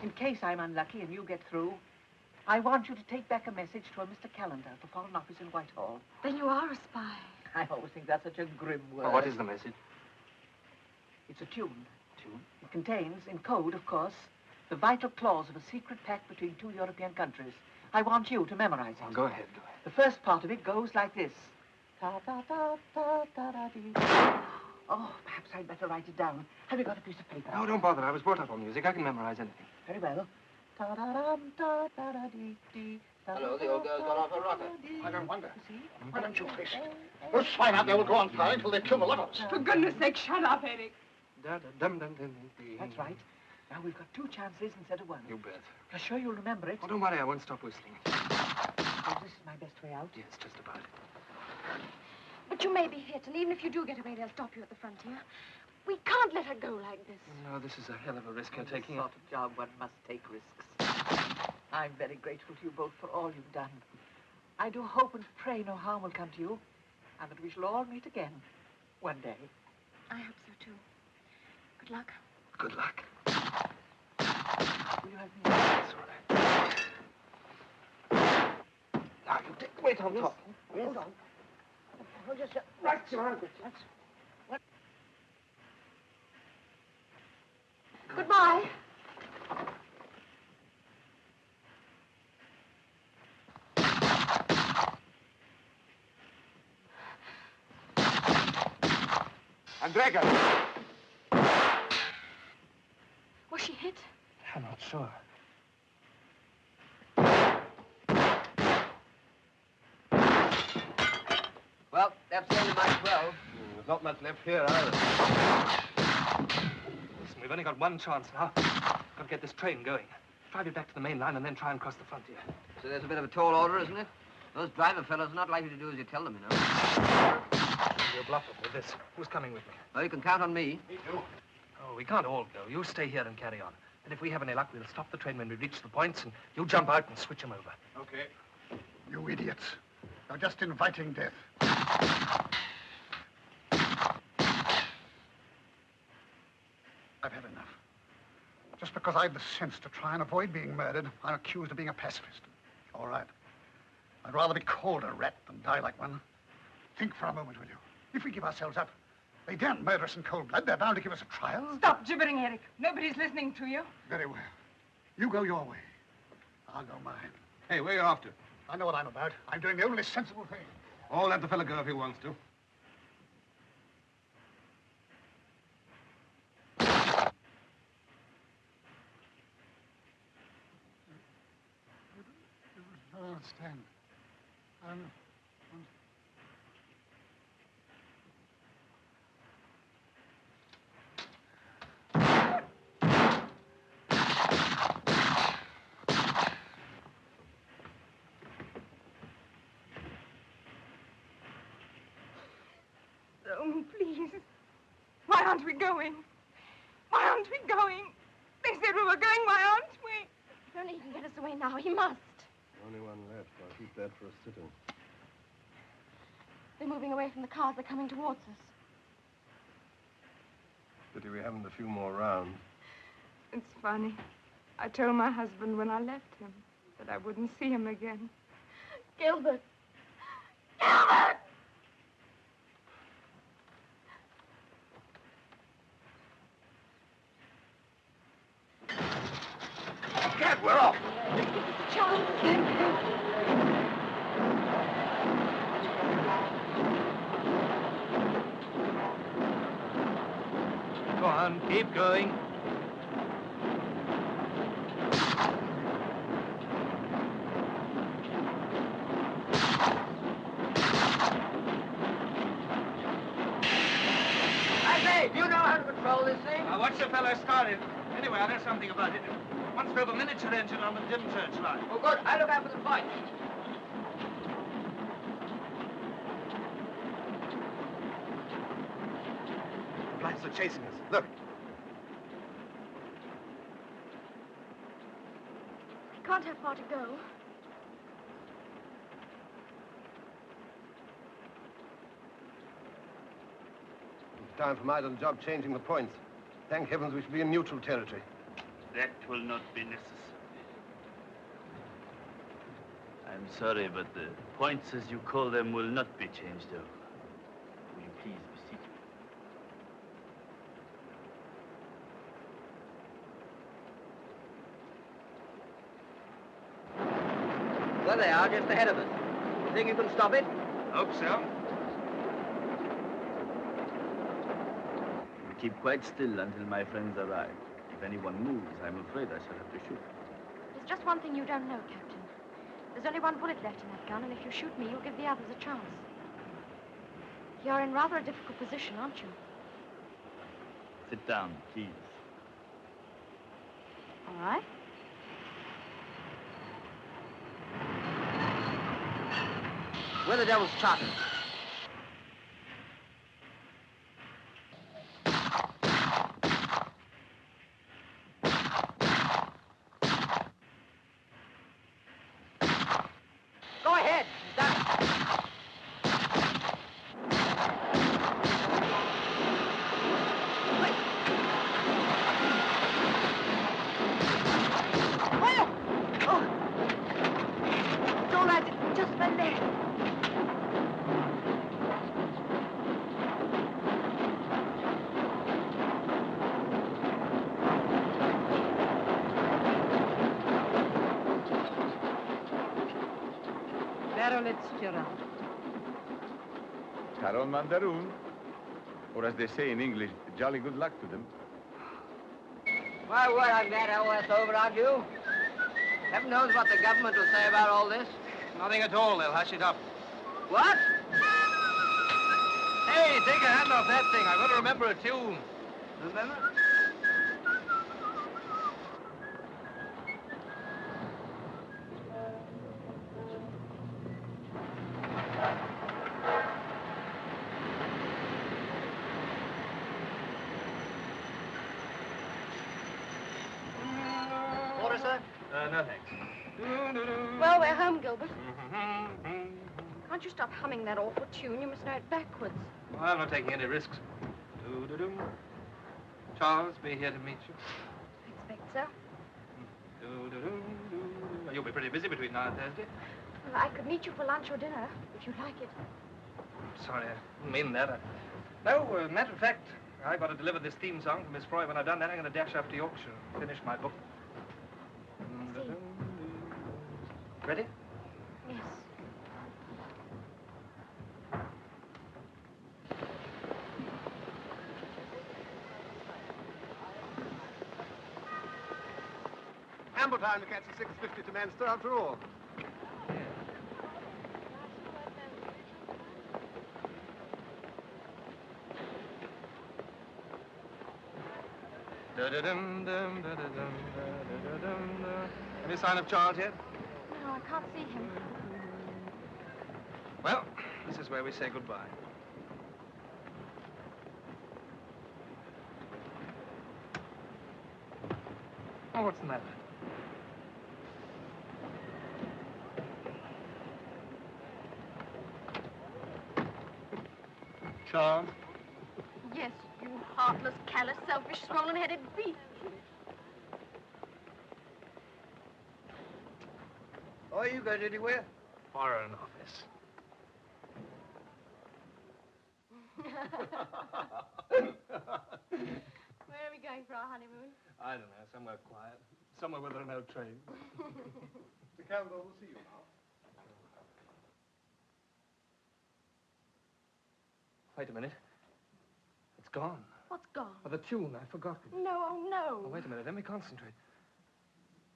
In case I'm unlucky and you get through, I want you to take back a message to a Mr. Callender at the Foreign Office in Whitehall. Then you are a spy. I always think that's such a grim word. Oh, what is the message? It's a tune. Tune? It contains, in code, of course, the vital clause of a secret pact between two European countries. I want you to memorize it. Oh, go ahead, go ahead. The first part of it goes like this. Ta-ta-ta-ta-ta-da-dee. Oh, perhaps I'd better write it down. Have you got a piece of paper? No, don't bother. I was brought up on music. I can memorize anything. Very well. Ta-da-dum-ta-ta-da-dee-dee. Hello, the old girl's gone off her rocker. I don't wonder. Why don't you face it? Those swine out there will go on firing until they kill the lot of us. For goodness sake, shut up, Eric. That's right. Now we've got two chances instead of one. You bet. You're sure you'll remember it? Oh, don't worry. I won't stop whistling. Oh, this is my best way out. Yes, just about it. But you may be hit, and even if you do get away, they'll stop you at the frontier. We can't let her go like this. No, this is a hell of a risk you're taking. This sort of job, one must take risks. I'm very grateful to you both for all you've done. I do hope and pray no harm will come to you, and that we shall all meet again one day. I hope so, too. Good luck. Good luck. Will you have me? That's all right. Now, you take... Wait, I'm talking. Hold on. Hold yourself. Right, your uncle. What? Goodbye. Andrega! Was she hit? I'm not sure. Well, that's the end of my 12. There's not much left here, either. Listen, we've only got one chance now. Got to get this train going. Drive it back to the main line and then try and cross the frontier. So there's a bit of a tall order, isn't it? Those driver fellows are not likely to do as you tell them, you know. You'll bluff them with this. Who's coming with me? Well, you can count on me. Me too. Oh, we can't all go. You stay here and carry on. And if we have any luck, we'll stop the train when we reach the points, and you jump out and switch them over. Okay. You idiots. You're just inviting death. I've had enough. Just because I've the sense to try and avoid being murdered, I'm accused of being a pacifist. All right. I'd rather be called a rat than die like one. Think for a moment, will you? If we give ourselves up, they daren't murder us in cold blood. They're bound to give us a trial. Stop gibbering, Eric. Nobody's listening to you. Very well. You go your way. I'll go mine. Hey, where are you off to? I know what I'm about. I'm doing the only sensible thing. Oh, let the fella go if he wants to. I don't understand. I don't know. Oh, please. Why aren't we going? Why aren't we going? They said we were going. Why aren't we? If only he can get us away now. He must. Only one left. I'll keep that for a sitting. They're moving away from the cars. They're coming towards us. Pity we haven't a few more rounds. It's funny. I told my husband when I left him that I wouldn't see him again. Gilbert! Gilbert! Gad, we're off! Charles! Go on, keep going. I say, do you know how to control this thing? Watch the fellow started. Anyway, I know something about it. Once drove a miniature engine on the Dymchurch line. Oh, good. I look after the point. The lights are chasing us. Look. We can't have far to go. It's time for my little job changing the points. Thank heavens we should be in neutral territory. That will not be necessary. I'm sorry, but the points, as you call them, will not be changed over. Will you please be seated? There they are, just ahead of us. You think you can stop it? Hope so. Keep quite still until my friends arrive. If anyone moves, I'm afraid I shall have to shoot. There's just one thing you don't know, Captain. There's only one bullet left in that gun, and if you shoot me, you'll give the others a chance. You're in rather a difficult position, aren't you? Sit down, please. All right. Where the devil's charter? Go ahead. He's done it. Oh! Oh! It's all right. It's just my leg. Carol Mandaroon. Or as they say in English, jolly good luck to them. My word, I'm glad all that's over, aren't you? Heaven knows what the government will say about all this. Nothing at all. They'll hush it up. What? Hey, take a hand off that thing. I've got to remember a tune. Remember? Order, sir? No, thanks. Well, we're home, Gilbert. Can't you stop humming that awful tune? You must know it backwards. Well, I'm not taking any risks. Do-do-do. Charles, be here to meet you. I expect so. Do-do-do-do-do. You'll be pretty busy between now and Thursday. Well, I could meet you for lunch or dinner, if you'd like it. Sorry, I didn't mean that. No, matter of fact, I've got to deliver this theme song to Miss Froy. When I've done that, I'm going to dash up to Yorkshire and finish my book. see. Ready? Yes. Ample time to catch the 6:50 to Manchester after all. Any sign of Charles yet? No, I can't see him. Well, this is where we say goodbye. Oh, what's the matter? Charles? Yes, you heartless, callous, selfish, swollen-headed beast. Oh, you going anywhere? Foreign Office. Where are we going for our honeymoon? I don't know, somewhere quiet. Somewhere where there are no trains. Mr. Campbell, we'll see you now. Wait a minute. It's gone. What's gone? Oh, the tune, I've forgotten. No, oh, no. Oh, wait a minute, let me concentrate.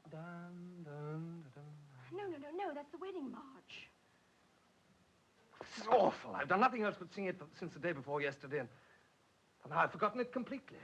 Dun, dun, dun, No, no, no, no, that's the wedding march. This is awful. I've done nothing else but sing it since the day before yesterday, and now I've forgotten it completely.